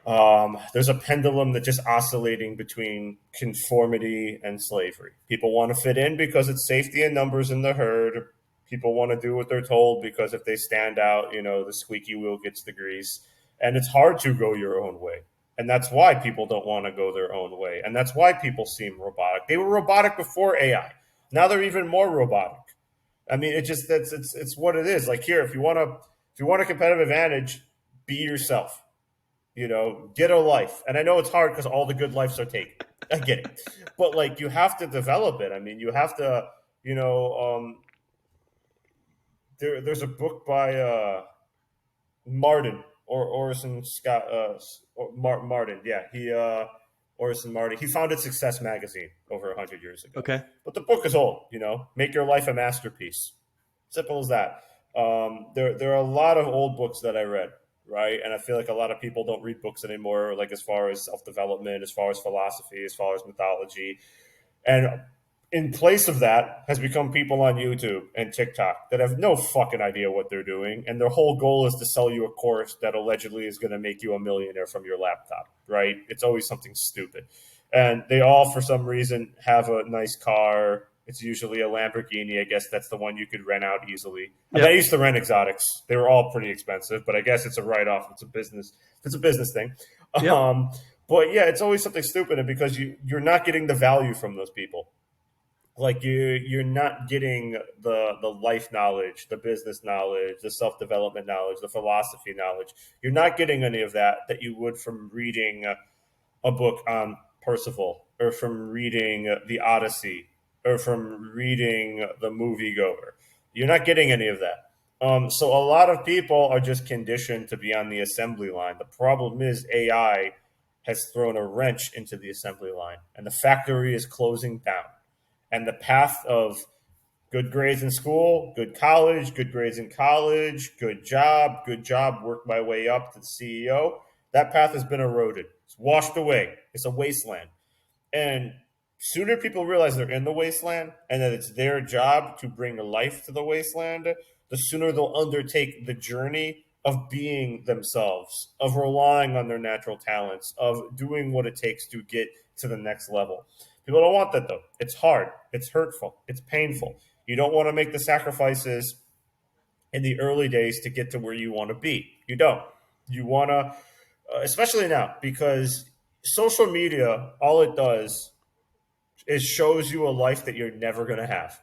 there's a pendulum that's just oscillating between conformity and slavery. People want to fit in because it's safety in numbers in the herd. People want to do what they're told because if they stand out, the squeaky wheel gets the grease. And it's hard to go your own way. And that's why people don't want to go their own way. And that's why people seem robotic. They were robotic before AI. Now they're even more robotic. I mean, it's what it is. Like here, if you want a competitive advantage, be yourself. Get a life. And I know it's hard because all the good lives are taken. I get it. But you have to develop it. I mean, you have to, there's a book by Martin or Orison Scott Martin. Yeah, Orison Martin. He founded Success Magazine over 100 years ago.
Okay.
But the book is old, Make Your Life a Masterpiece. Simple as that. There are a lot of old books that I read, right? And I feel like a lot of people don't read books anymore, like as far as self-development, as far as philosophy, as far as mythology. And in place of that has become people on YouTube and TikTok that have no fucking idea what they're doing. And their whole goal is to sell you a course that allegedly is going to make you a millionaire from your laptop, right? It's always something stupid. And they all, for some reason, have a nice car. It's usually a Lamborghini. I guess that's the one you could rent out easily. I mean, I used to rent exotics. They were all pretty expensive, but I guess it's a write-off. It's a business thing. Yep. But yeah, it's always something stupid because you're not getting the value from those people. You're not getting the life knowledge, the business knowledge, the self-development knowledge, the philosophy knowledge. You're not getting any of that you would from reading a book on Percival or from reading the Odyssey or from reading The Moviegoer. You're not getting any of that. So a lot of people are just conditioned to be on the assembly line. The problem is AI has thrown a wrench into the assembly line, and the factory is closing down. And the path of good grades in school, good college, good grades in college, good job, work my way up to the CEO, that path has been eroded. It's washed away. It's a wasteland. And sooner people realize they're in the wasteland and that it's their job to bring life to the wasteland, the sooner they'll undertake the journey of being themselves, of relying on their natural talents, of doing what it takes to get to the next level. People don't want that though. It's hard, it's hurtful, it's painful. You don't want to make the sacrifices in the early days to get to where you want to be. You don't. You want to, especially now, because social media, all it does is shows you a life that you're never going to have.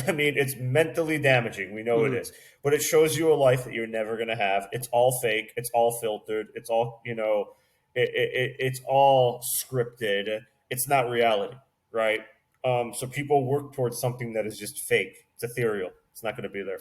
I mean, it's mentally damaging. We know it is, but it shows you a life that you're never going to have. It's all fake. It's all filtered. It's all, it's all scripted. It's not reality, right? So people work towards something that is just fake. It's ethereal. It's not going to be there.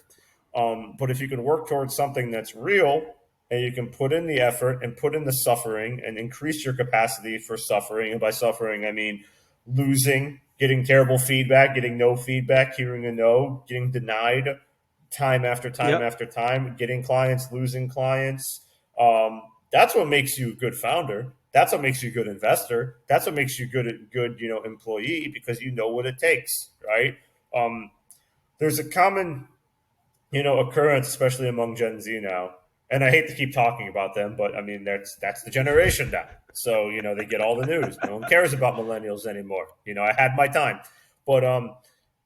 But if you can work towards something that's real and you can put in the effort and put in the suffering and increase your capacity for suffering, and by suffering, I mean losing, getting terrible feedback, getting no feedback, hearing a no, getting denied time after time after time, getting clients, losing clients. That's what makes you a good founder. That's what makes you a good investor. That's what makes you good employee, because you know what it takes, right? There's a common occurrence, especially among Gen Z now. And I hate to keep talking about them, but I mean that's the generation now. So they get all the news. No one cares about millennials anymore. I had my time, but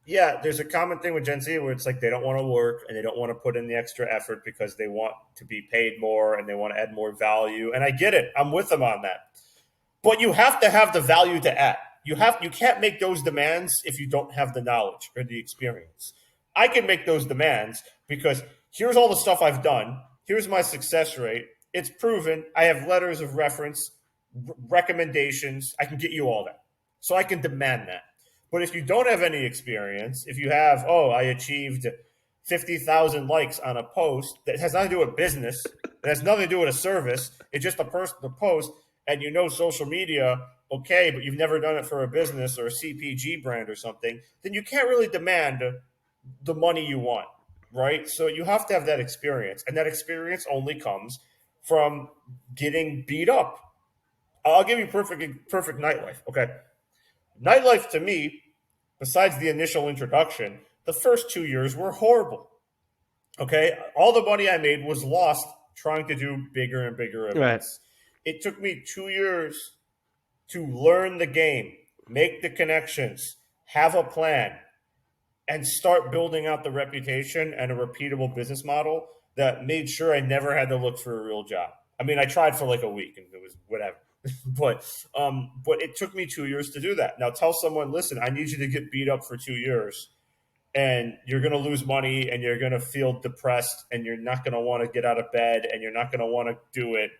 yeah, there's a common thing with Gen Z where it's like they don't want to work and they don't want to put in the extra effort because they want to be paid more and they want to add more value. And I get it. I'm with them on that. But you have to have the value to add. You can't make those demands if you don't have the knowledge or the experience. I can make those demands because here's all the stuff I've done. Here's my success rate. It's proven. I have letters of reference, recommendations. I can get you all that. So I can demand that. But if you don't have any experience, if you have, I achieved 50,000 likes on a post that has nothing to do with business, it has nothing to do with a service, it's just a personal post, and social media, okay, but you've never done it for a business or a CPG brand or something, then you can't really demand the money you want, right? So you have to have that experience, and that experience only comes from getting beat up. I'll give you perfect nightlife, okay? Nightlife to me, besides the initial introduction, the first 2 years were horrible. Okay, all the money I made was lost trying to do bigger and bigger events. Right. It took me 2 years to learn the game, make the connections, have a plan, and start building out the reputation and a repeatable business model that made sure I never had to look for a real job. I mean, I tried for like a week and it was whatever. but it took me 2 years to do that. Now tell someone, listen, I need you to get beat up for 2 years and you're going to lose money and you're going to feel depressed and you're not going to want to get out of bed and you're not going to want to do it.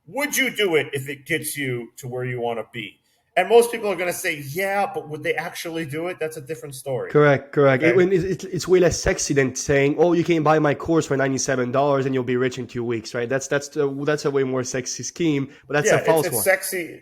Would you do it if it gets you to where you want to be? And most people are going to say, yeah, but would they actually do it? That's a different story.
Correct. Okay? It's way less sexy than saying, oh, you can buy my course for $97 and you'll be rich in 2 weeks, right? That's a way more sexy scheme, but that's a false one.
Sexy.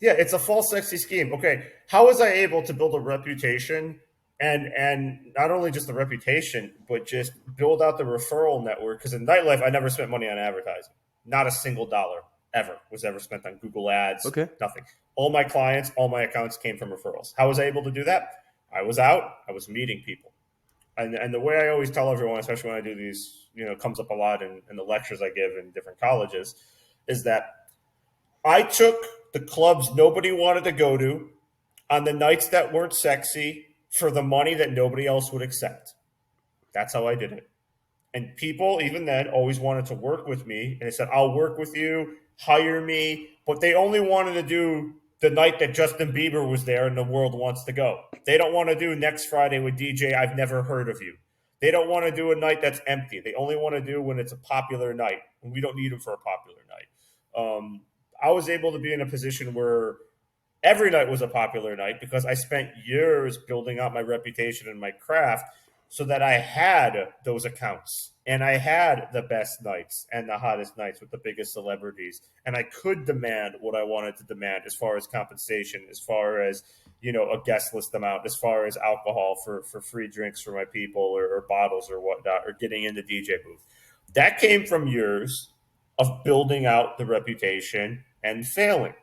Yeah, it's a false sexy scheme. Okay, how was I able to build a reputation and not only just the reputation, but just build out the referral network? Because in nightlife, I never spent money on advertising. Not a single dollar ever was ever spent on Google ads.
Okay.
Nothing. All my clients, all my accounts came from referrals. How was I able to do that? I was out. I was meeting people. And the way I always tell everyone, especially when I do these, comes up a lot in the lectures I give in different colleges, is that I took the clubs nobody wanted to go to on the nights that weren't sexy for the money that nobody else would accept. That's how I did it. And people, even then, always wanted to work with me. And they said, I'll work with you, hire me. But they only wanted to do the night that Justin Bieber was there and the world wants to go. They don't want to do next Friday with DJ, I've never heard of you. They don't want to do a night that's empty. They only want to do when it's a popular night. And we don't need them for a popular night. I was able to be in a position where every night was a popular night because I spent years building out my reputation and my craft. so that I had those accounts and I had the best nights and the hottest nights with the biggest celebrities. And I could demand what I wanted to demand as far as compensation, as far as, a guest list amount, as far as alcohol for free drinks for my people or bottles or whatnot, or getting in the DJ booth. That came from years of building out the reputation and failing.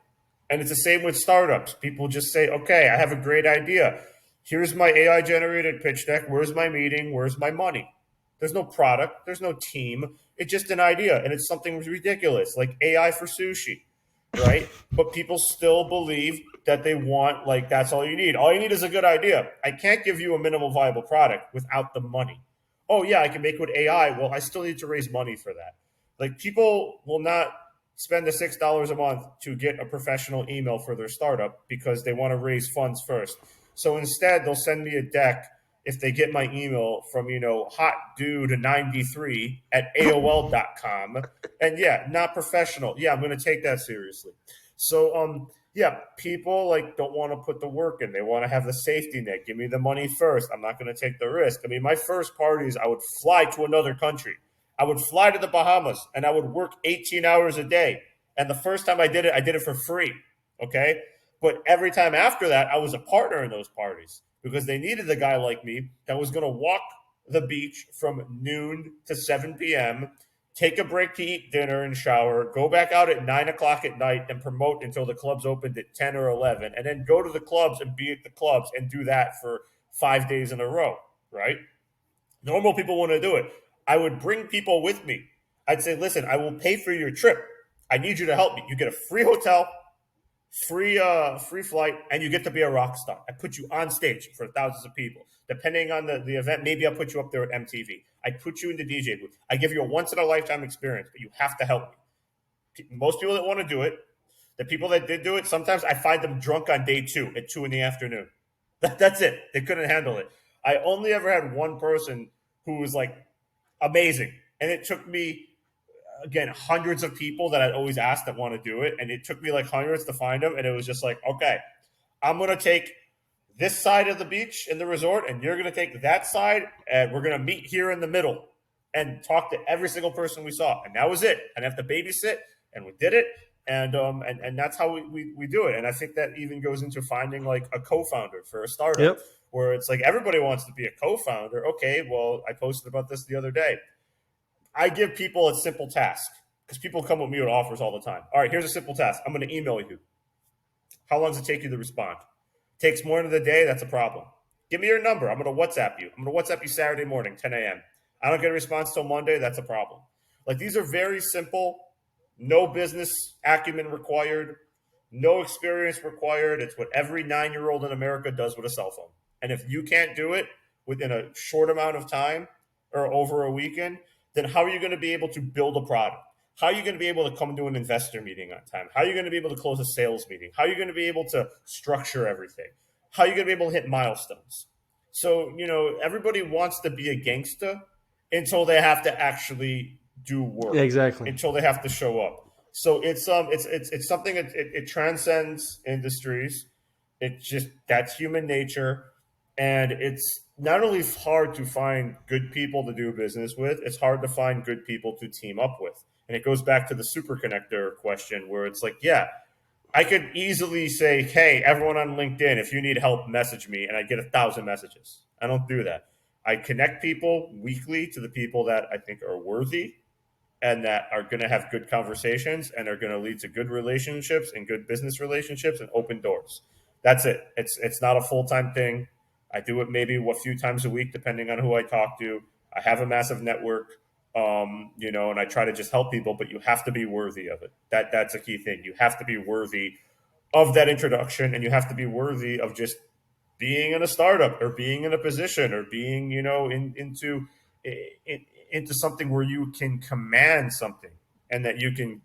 And it's the same with startups. People just say, okay, I have a great idea. Here's my AI generated pitch deck. Where's my meeting? Where's my money? There's no product. There's no team. It's just an idea. And it's something ridiculous, like AI for sushi, right? But people still believe that they want, like, that's all you need. All you need is a good idea. I can't give you a minimal viable product without the money. Oh, yeah, I can make it with AI. Well, I still need to raise money for that. Like, people will not spend the $6 a month to get a professional email for their startup because they want to raise funds first. So instead, they'll send me a deck if they get my email from, hotdude93 at AOL.com. And yeah, not professional. Yeah, I'm going to take that seriously. So, people don't want to put the work in. They want to have the safety net. Give me the money first. I'm not going to take the risk. I mean, my first parties, I would fly to another country. I would fly to the Bahamas and I would work 18 hours a day. And the first time I did it for free. Okay. But every time after that, I was a partner in those parties because they needed a guy like me that was going to walk the beach from noon to 7 p.m., take a break to eat dinner and shower, go back out at 9 o'clock at night and promote until the clubs opened at 10 or 11, and then go to the clubs and be at the clubs and do that for 5 days in a row, right? Normal people want to do it. I would bring people with me. I'd say, listen, I will pay for your trip. I need you to help me. You get a free hotel, free flight, and you get to be a rock star. I put you on stage for thousands of people. Depending on the event, maybe I'll put you up there at MTV. I put you in the DJ booth. I give you a once-in-a-lifetime experience, but you have to help me. Most people that want to do it, the people that did do it, sometimes I find them drunk on day 2 at 2 in the afternoon. That's it. They couldn't handle it. I only ever had one person who was amazing. And it took me, again, hundreds of people that I'd always asked that want to do it. And it took me hundreds to find them. And it was just okay, I'm going to take this side of the beach in the resort and you're going to take that side. And we're going to meet here in the middle and talk to every single person we saw. And that was it. I'd have to babysit. And we did it. And that's how we do it. And I think that even goes into finding a co-founder for a startup.
Yep.
Where it's everybody wants to be a co-founder. Okay, well, I posted about this the other day. I give people a simple task because people come with me with offers all the time. All right, here's a simple task. I'm going to email you. How long does it take you to respond? Takes more than a day, that's a problem. Give me your number. I'm going to WhatsApp you. I'm going to WhatsApp you Saturday morning, 10 a.m. I don't get a response till Monday, that's a problem. These are very simple, no business acumen required, no experience required. It's what every 9-year-old in America does with a cell phone. And if you can't do it within a short amount of time or over a weekend, then how are you going to be able to build a product? How are you going to be able to come to an investor meeting on time? How are you going to be able to close a sales meeting? How are you going to be able to structure everything? How are you going to be able to hit milestones? So, everybody wants to be a gangster until they have to actually do work.
Exactly.
Until they have to show up. So it's something that it transcends industries. It's just, that's human nature. And it's not only hard to find good people to do business with, it's hard to find good people to team up with. And it goes back to the super connector question where it's I could easily say, hey, everyone on LinkedIn, if you need help, message me. And I get 1,000 messages. I don't do that. I connect people weekly to the people that I think are worthy and that are going to have good conversations and are going to lead to good relationships and good business relationships and open doors. That's it. It's not a full-time thing. I do it maybe a few times a week, depending on who I talk to. I have a massive network, and I try to just help people, but you have to be worthy of it. That's a key thing. You have to be worthy of that introduction, and you have to be worthy of just being in a startup or being in a position or being, into something where you can command something and that you can,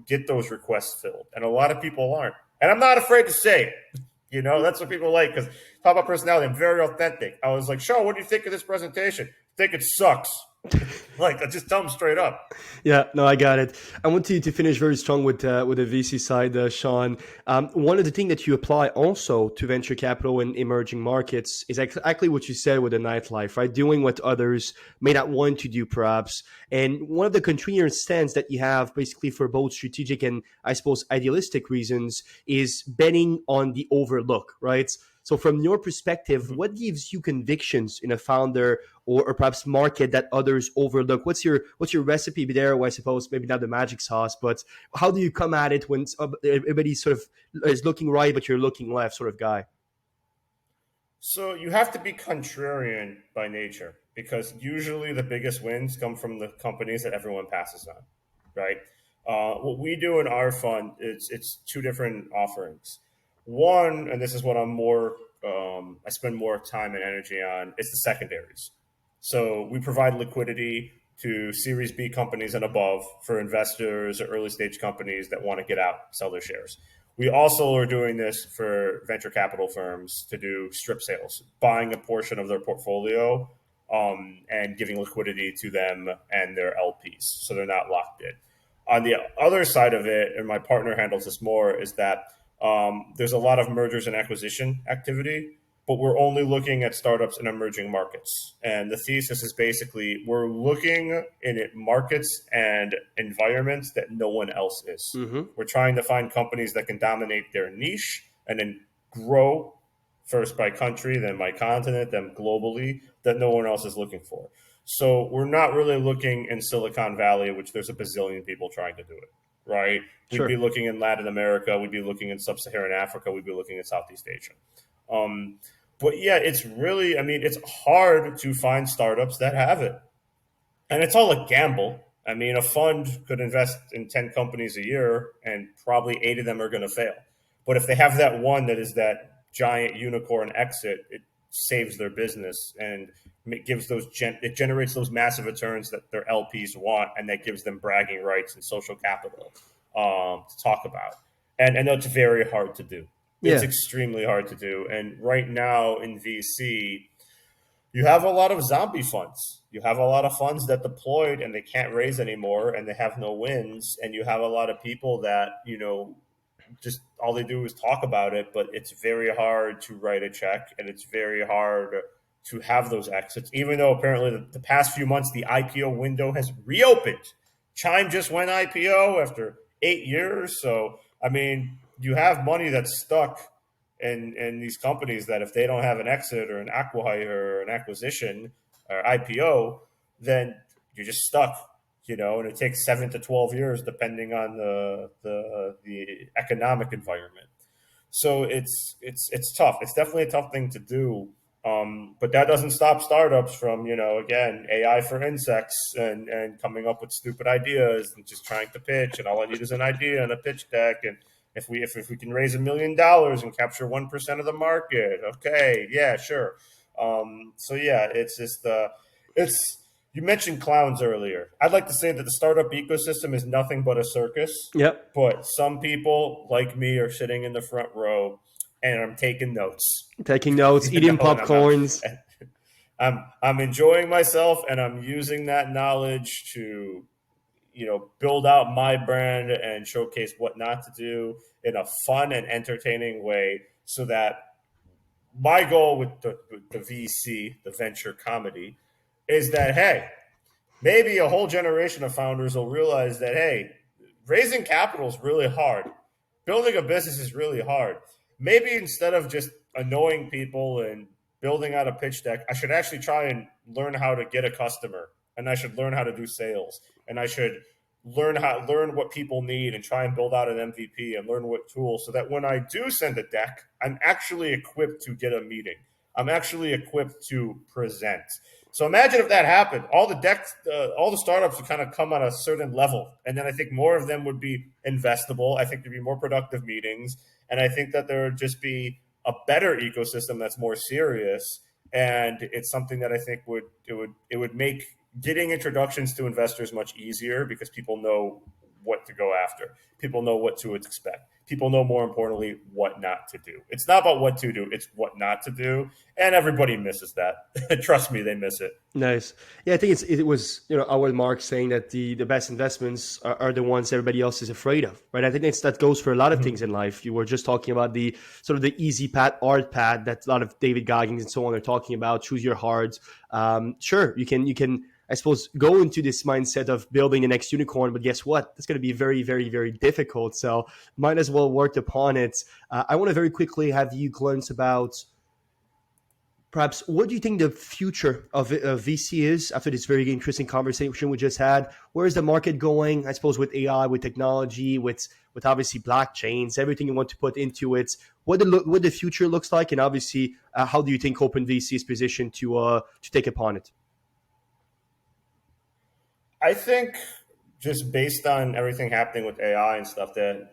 get those requests filled. And a lot of people aren't. And I'm not afraid to say it. That's what people like because talk about personality. I'm very authentic. I was like, Shaun, what do you think of this presentation? I think it sucks. Like, I just tell them straight up.
Yeah, no, I got it. I want to finish very strong with the VC side, Sean. One of the things that you apply also to venture capital in emerging markets is exactly what you said with the nightlife, right? Doing what others may not want to do, perhaps. And one of the contrarian stance that you have, basically for both strategic and I suppose idealistic reasons, is betting on the overlook, right? So, from your perspective,
Mhm.
what gives you convictions in a founder or perhaps market that others overlook? What's your recipe there? Well, I suppose maybe not the magic sauce, but how do you come at it when everybody sort of is looking right, but you're looking left, sort of guy?
So you have to be contrarian by nature because usually the biggest wins come from the companies that everyone passes on, right? What we do in our fund is it's two different offerings. One, and this is what I spend more time and energy on, is the secondaries. So we provide liquidity to Series B companies and above for investors or early stage companies that want to get out, sell their shares. We also are doing this for venture capital firms to do strip sales, buying a portion of their portfolio and giving liquidity to them and their LPs, so they're not locked in. On the other side of it, and my partner handles this more, is that there's a lot of mergers and acquisition activity, but we're only looking at startups in emerging markets. And the thesis is basically we're looking in at markets and environments that no one else is.
Mm-hmm.
We're trying to find companies that can dominate their niche and then grow first by country, then by continent, then globally, that no one else is looking for. So we're not really looking in Silicon Valley, which there's a bazillion people trying to do it, right? We'd be
Sure.
looking in Latin America, we'd be looking in Sub-Saharan Africa, we'd be looking in Southeast Asia. Um, but yeah, it's really, I mean, it's hard to find startups that have it. And it's all a gamble. I mean, a fund could invest in 10 companies a year and probably eight of them are going to fail. But if they have that one that is that giant unicorn exit, it saves their business and it gives it generates those massive returns that their LPs want, and that gives them bragging rights and social capital to talk about. And that's very hard to do. It's
Yeah.
extremely hard to do. And right now in VC, you have a lot of zombie funds. You have a lot of funds that deployed and they can't raise anymore and they have no wins. And you have a lot of people that, just all they do is talk about it, but it's very hard to write a check and it's very hard to have those exits, even though apparently the past few months the IPO window has reopened. Chime just went IPO after 8 years. So, I mean, you have money that's stuck in these companies that if they don't have an exit or an acquihire or an acquisition or IPO, then you're just stuck, and it takes 7 to 12 years depending on the economic environment. So it's tough. It's definitely a tough thing to do. But that doesn't stop startups from, again, AI for insects and coming up with stupid ideas and just trying to pitch. And all I need is an idea and a pitch deck. And if we can raise $1 million and capture 1% of the market, okay, yeah, sure. So yeah, it's just it's. You mentioned clowns earlier. I'd like to say that the startup ecosystem is nothing but a circus,
Yep.
but some people like me are sitting in the front row and I'm taking notes.
Taking notes,
you
eating
know, and
popcorns.
I'm enjoying myself and I'm using that knowledge to build out my brand and showcase what not to do in a fun and entertaining way, so that my goal with the VC, the venture comedy, is that hey, maybe a whole generation of founders will realize that hey, raising capital is really hard. Building a business is really hard. Maybe instead of just annoying people and building out a pitch deck, I should actually try and learn how to get a customer, and I should learn how to do sales, and I should learn what people need and try and build out an MVP and learn what tools, so that when I do send a deck, I'm actually equipped to get a meeting. I'm actually equipped to present. So imagine if that happened. All the startups would kind of come at a certain level, and then I think more of them would be investable. I think there'd be more productive meetings, and I think that there would just be a better ecosystem that's more serious. And it's something that I think would make getting introductions to investors much easier because people know what to go after. People know what to expect. People know, more importantly, what not to do. It's not about what to do, it's what not to do. And everybody misses that. Trust me, they miss it.
Nice. Yeah, I think it was our Mark saying that the best investments are the ones everybody else is afraid of, right? I think that goes for a lot of things in life. You were just talking about the sort of the easy path, art path that a lot of David Goggins and so on are talking about. Choose your heart. Sure, you can I suppose go into this mindset of building the next unicorn, but guess what? It's going to be very, very, very difficult. So might as well work upon it. I want to very quickly have you glimpse about perhaps what do you think the future of VC is after this very interesting conversation we just had? Where is the market going? I suppose with AI, with technology, with obviously blockchains, everything you want to put into it. What the future looks like, and obviously, how do you think OpenVC is positioned to take upon it?
I think just based on everything happening with AI and stuff, that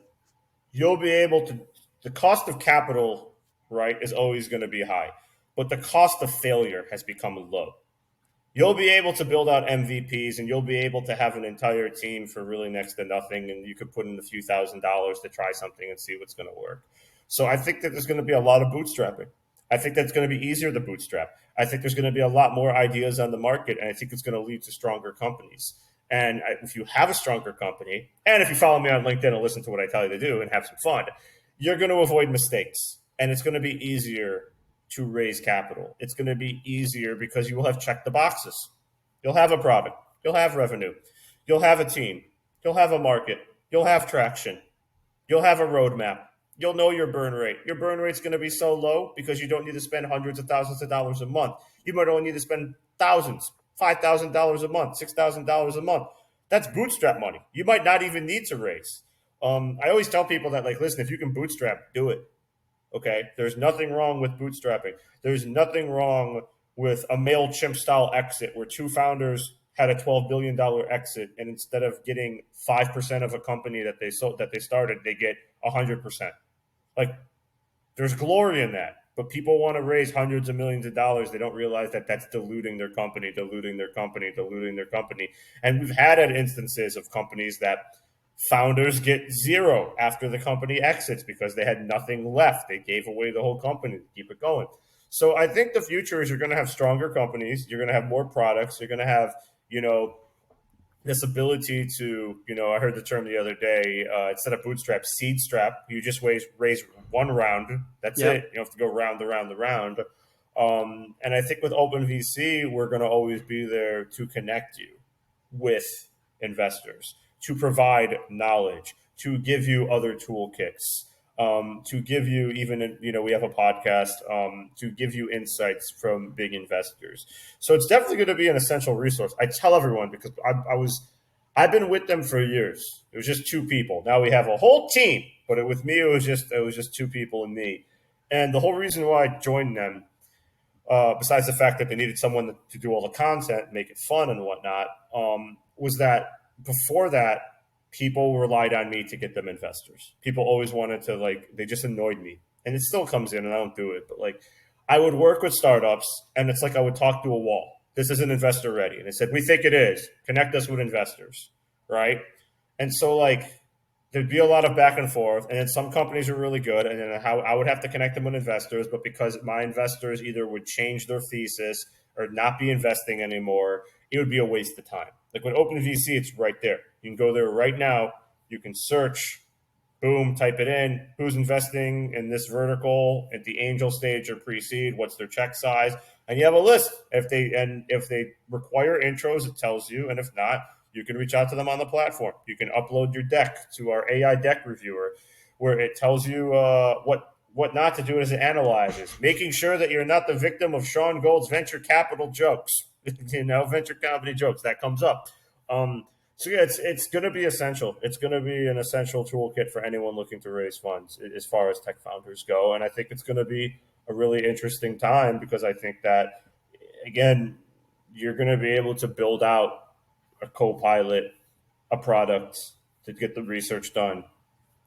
you'll be able to, the cost of capital, right, is always going to be high, but the cost of failure has become low. You'll be able to build out MVPs, and you'll be able to have an entire team for really next to nothing, and you could put in a few $1,000s to try something and see what's going to work. So I think that there's going to be a lot of bootstrapping. I think that's going to be easier to bootstrap. I think there's going to be a lot more ideas on the market, and I think it's going to lead to stronger companies. And if you have a stronger company, and if you follow me on LinkedIn and listen to what I tell you to do and have some fun, you're going to avoid mistakes, and it's going to be easier to raise capital. It's going to be easier because you will have checked the boxes. You'll have a product. You'll have revenue. You'll have a team. You'll have a market. You'll have traction. You'll have a roadmap. You'll know your burn rate. Your burn rate's going to be so low because you don't need to spend hundreds of thousands of dollars a month. You might only need to spend thousands, $5,000 a month, $6,000 a month. That's bootstrap money. You might not even need to raise. I always tell people that, like, listen, if you can bootstrap, do it. Okay? There's nothing wrong with bootstrapping. There's nothing wrong with a MailChimp style exit where two founders had a $12 billion exit, and instead of getting 5% of a company that they started, they get 100%. Like, there's glory in that, but people want to raise hundreds of millions of dollars. They don't realize that that's diluting their company. And we've had instances of companies that founders get zero after the company exits because they had nothing left. They gave away the whole company to keep it going. So I think the future is you're going to have stronger companies. You're going to have more products. You're going to have, this ability to, I heard the term the other day, instead of bootstrap, seed strap. You just raise one round. That's it. You don't have to go round the round. And I think with OpenVC, we're going to always be there to connect you with investors, to provide knowledge, to give you other toolkits, to give you even, we have a podcast, to give you insights from big investors. So it's definitely going to be an essential resource. I tell everyone because I've been with them for years. It was just two people. Now we have a whole team, but with me, it was just two people and me. And the whole reason why I joined them, besides the fact that they needed someone to do all the content, make it fun and whatnot, was that before that, people relied on me to get them investors. People always wanted to, they just annoyed me. And it still comes in, and I don't do it. But, I would work with startups, and it's like I would talk to a wall. This isn't investor ready. And they said, we think it is. Connect us with investors, right? And so, there'd be a lot of back and forth. And then some companies are really good, and then I would have to connect them with investors. But because my investors either would change their thesis or not be investing anymore, it would be a waste of time. Like with OpenVC, it's right there. You can go there right now. You can search, boom, type it in. Who's investing in this vertical at the angel stage or pre-seed? What's their check size? And you have a list. If they require intros, it tells you. And if not, you can reach out to them on the platform. You can upload your deck to our AI deck reviewer, where it tells you what not to do as it analyzes, making sure that you're not the victim of Shaun Gold's venture capital jokes. Venture capital jokes, that comes up. So yeah, it's going to be essential. It's going to be an essential toolkit for anyone looking to raise funds as far as tech founders go. And I think it's going to be a really interesting time because I think that, again, you're going to be able to build out a co-pilot, a product to get the research done,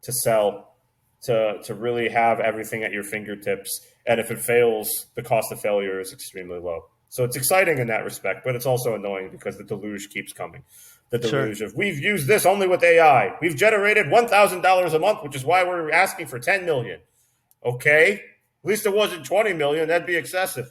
to sell, to really have everything at your fingertips. And if it fails, the cost of failure is extremely low. So it's exciting in that respect, but it's also annoying because the deluge keeps coming. the delusion of we've used this only with AI. We've generated $1,000 a month, which is why we're asking for 10 million. Okay, at least it wasn't 20 million. That'd be excessive.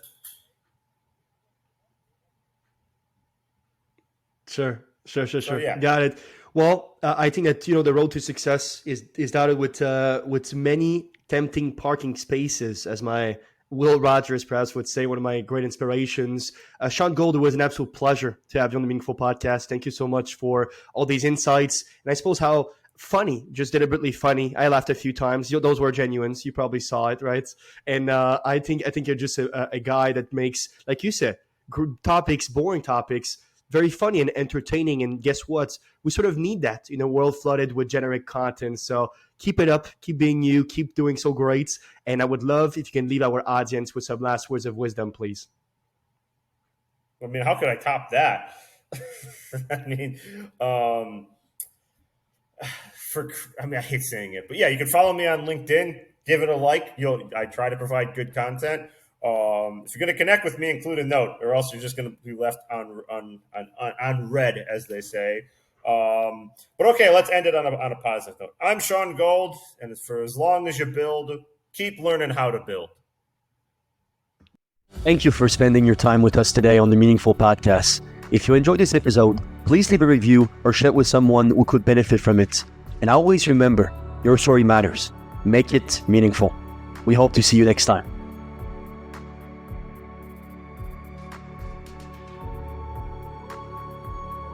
Sure.
Yeah.
Got it. Well, I think that the road to success is dotted with many tempting parking spaces, as my Will Rogers perhaps would say, one of my great inspirations. Shaun Gold, it was an absolute pleasure to have you on the Meaningful Podcast. Thank you so much for all these insights, and I suppose how funny, just deliberately funny. I laughed a few times. Those were genuine. You probably saw it, right? And I think you're just a guy that makes, like you said, boring topics, very funny and entertaining. And guess what? We sort of need that in a world flooded with generic content. So keep it up, keep being you, keep doing so great. And I would love if you can leave our audience with some last words of wisdom, please.
I mean, how could I top that? I mean, I hate saying it, but yeah, you can follow me on LinkedIn. Give it a like. I try to provide good content. If you're going to connect with me, include a note, or else you're just going to be left on red, as they say. But okay, let's end it on a positive note. I'm Shaun Gold, and for as long as you build, keep learning how to build.
Thank you for spending your time with us today on the Meaningful Podcast. If you enjoyed this episode, please leave a review or share it with someone who could benefit from it. And always remember, your story matters. Make it meaningful. We hope to see you next time.